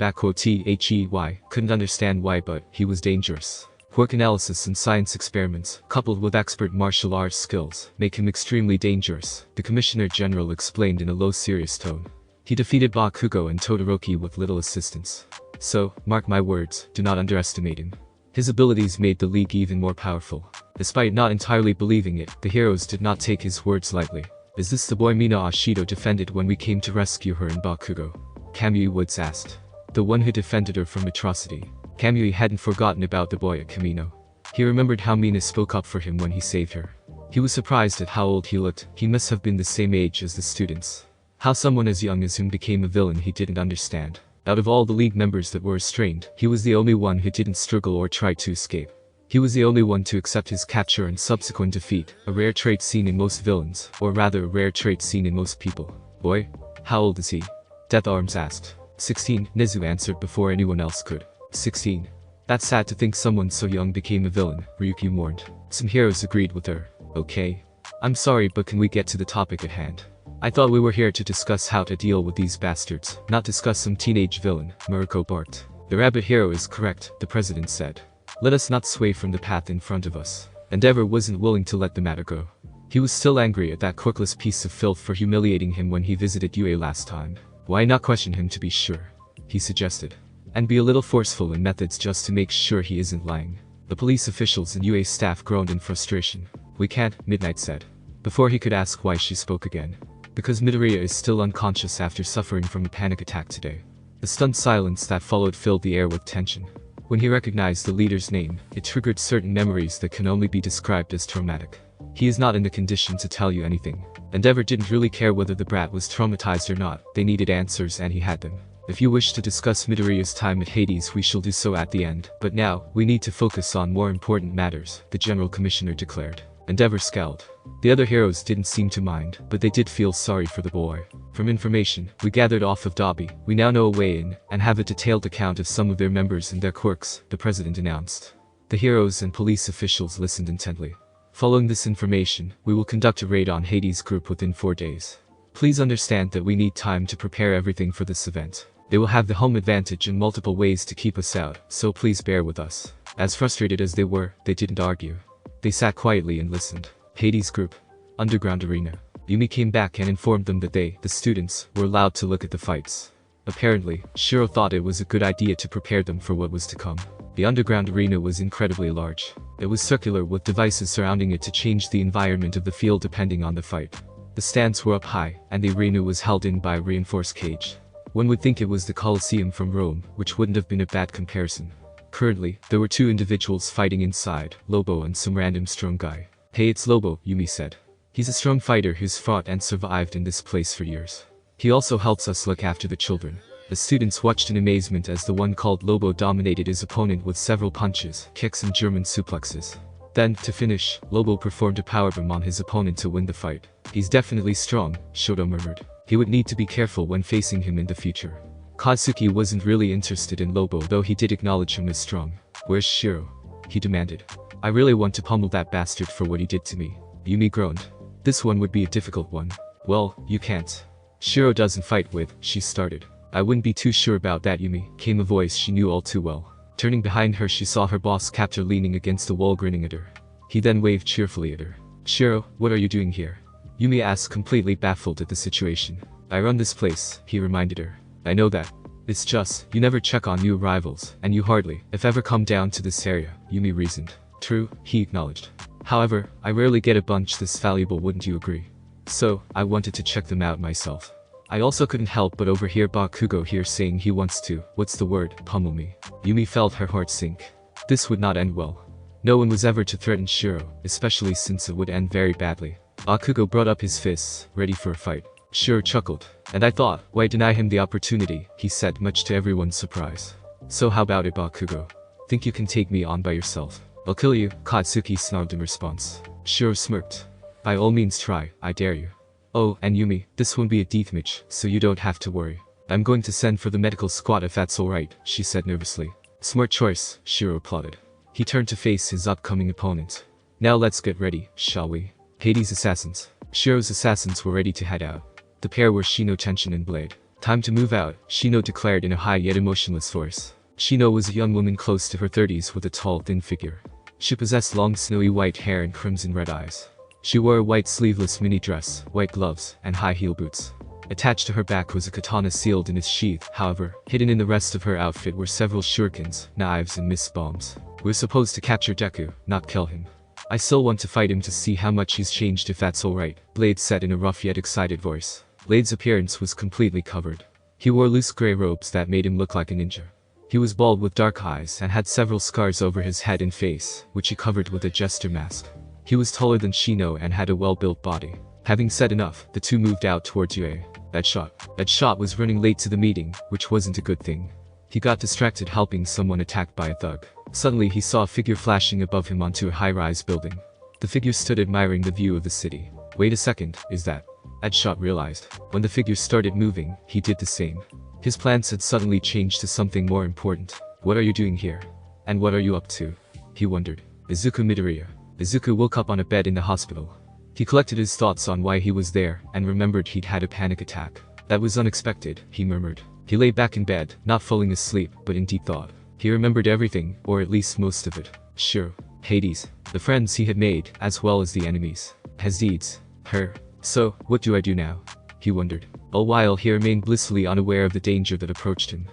They, couldn't understand why, but he was dangerous. Quirk analysis and science experiments, coupled with expert martial arts skills, make him extremely dangerous, the Commissioner General explained in a low serious tone. He defeated Bakugo and Todoroki with little assistance. So, mark my words, do not underestimate him. His abilities made the League even more powerful. Despite not entirely believing it, the heroes did not take his words lightly. Is this the boy Mina Ashido defended when we came to rescue her in Bakugo? Kamui Woods asked. The one who defended her from Atrocity. Kamui hadn't forgotten about the boy at Kamino. He remembered how Mina spoke up for him when he saved her. He was surprised at how old he looked. He must have been the same age as the students. How someone as young as him became a villain he didn't understand. Out of all the League members that were restrained, he was the only one who didn't struggle or try to escape. He was the only one to accept his capture and subsequent defeat, a rare trait seen in most villains, or rather a rare trait seen in most people. Boy? How old is he? Death Arms asked. 16, Nezu answered before anyone else could. 16. That's sad to think someone so young became a villain, Ryuki mourned. Some heroes agreed with her. Okay. I'm sorry, but can we get to the topic at hand? I thought we were here to discuss how to deal with these bastards, not discuss some teenage villain, Murako barked. The rabbit hero is correct, the President said. Let us not sway from the path in front of us. Endeavor wasn't willing to let the matter go. He was still angry at that quirkless piece of filth for humiliating him when he visited UA last time. Why not question him to be sure? He suggested. And be a little forceful in methods just to make sure he isn't lying. The police officials and UA staff groaned in frustration. We can't, Midnight said. Before he could ask why, she spoke again. Because Midoriya is still unconscious after suffering from a panic attack today. The stunned silence that followed filled the air with tension. When he recognized the leader's name, it triggered certain memories that can only be described as traumatic. He is not in the condition to tell you anything. Endeavor didn't really care whether the brat was traumatized or not. They needed answers and he had them. If you wish to discuss Midoriya's time at Hades, we shall do so at the end. But now, we need to focus on more important matters, the General Commissioner declared. Endeavor scowled. The other heroes didn't seem to mind, but they did feel sorry for the boy. From information we gathered off of Dobby, we now know a way in, and have a detailed account of some of their members and their quirks, the president announced. The heroes and police officials listened intently. Following this information, we will conduct a raid on Hades group within 4 days. Please understand that we need time to prepare everything for this event. They will have the home advantage in multiple ways to keep us out, so please bear with us. As frustrated as they were, they didn't argue. They sat quietly and listened. Hades group. Underground arena. Yumi came back and informed them that they, the students, were allowed to look at the fights. Apparently, Shiro thought it was a good idea to prepare them for what was to come. The underground arena was incredibly large. It was circular with devices surrounding it to change the environment of the field depending on the fight. The stands were up high, and the arena was held in by a reinforced cage. One would think it was the Colosseum from Rome, which wouldn't have been a bad comparison. Currently, there were 2 individuals fighting inside, Lobo and some random strong guy. Hey, it's Lobo, Yumi said. He's a strong fighter who's fought and survived in this place for years. He also helps us look after the children. The students watched in amazement as the one called Lobo dominated his opponent with several punches, kicks and German suplexes. Then, to finish, Lobo performed a powerbomb on his opponent to win the fight. He's definitely strong, Shoto murmured. He would need to be careful when facing him in the future. Katsuki wasn't really interested in Lobo, though he did acknowledge him as strong. Where's Shiro? He demanded. I really want to pummel that bastard for what he did to me. Yumi groaned. This one would be a difficult one. Well, you can't. Shiro doesn't fight with, she started. I wouldn't be too sure about that, Yumi, came a voice she knew all too well. Turning behind her, she saw her boss captor leaning against the wall grinning at her. He then waved cheerfully at her. Shiro, what are you doing here? Yumi asked, completely baffled at the situation. I run this place, he reminded her. I know that. It's just, you never check on new arrivals, and you hardly, if ever, come down to this area, Yumi reasoned. True, he acknowledged. However, I rarely get a bunch this valuable, wouldn't you agree? So, I wanted to check them out myself. I also couldn't help but overhear Bakugo here saying he wants to, what's the word, pummel me. Yumi felt her heart sink. This would not end well. No one was ever to threaten Shiro, especially since it would end very badly. Bakugo brought up his fists, ready for a fight. Shiro chuckled. And I thought, why deny him the opportunity, he said, much to everyone's surprise. So how about it, Bakugo? Think you can take me on by yourself? I'll kill you, Katsuki snarled in response. Shiro smirked. By all means try, I dare you. Oh, and Yumi, this won't be a deathmatch, so you don't have to worry. I'm going to send for the medical squad if that's alright, she said nervously. Smart choice, Shiro applauded. He turned to face his upcoming opponent. Now let's get ready, shall we? Hades' assassins. Shiro's assassins were ready to head out. The pair were Shino, Tenshin and Blade. Time to move out, Shino declared in a high yet emotionless voice. Shino was a young woman close to her 30s with a tall, thin figure. She possessed long snowy white hair and crimson red eyes. She wore a white sleeveless mini dress, white gloves, and high heel boots. Attached to her back was a katana sealed in its sheath. However, hidden in the rest of her outfit were several shurikens, knives and mist bombs. We're supposed to capture Deku, not kill him. I still want to fight him to see how much he's changed if that's alright, Blade said in a rough yet excited voice. Blade's appearance was completely covered. He wore loose grey robes that made him look like a ninja. He was bald with dark eyes and had several scars over his head and face, which he covered with a jester mask. He was taller than Shino and had a well-built body. Having said enough, the two moved out towards Yue. That shot was running late to the meeting, which wasn't a good thing. He got distracted helping someone attacked by a thug. Suddenly he saw a figure flashing above him onto a high-rise building. The figure stood admiring the view of the city. Wait a second, is that? Shot realized. When the figure started moving, he did the same. His plans had suddenly changed to something more important. What are you doing here? And what are you up to? He wondered. Izuku Midoriya. Izuku woke up on a bed in the hospital. He collected his thoughts on why he was there and remembered he'd had a panic attack. That was unexpected, he murmured. He lay back in bed, not falling asleep, but in deep thought. He remembered everything, or at least most of it. Shiro, Hades, the friends he had made, as well as the enemies. His deeds, her. So, what do I do now? He wondered. All while he remained blissfully unaware of the danger that approached him.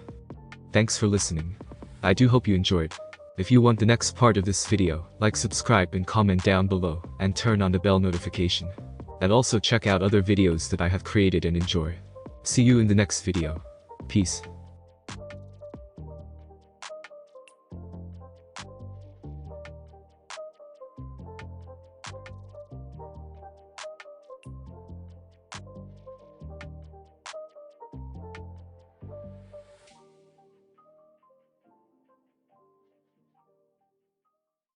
Thanks for listening. I do hope you enjoyed. If you want the next part of this video, like, subscribe and comment down below, and turn on the bell notification. And also check out other videos that I have created and enjoy. See you in the next video. Peace.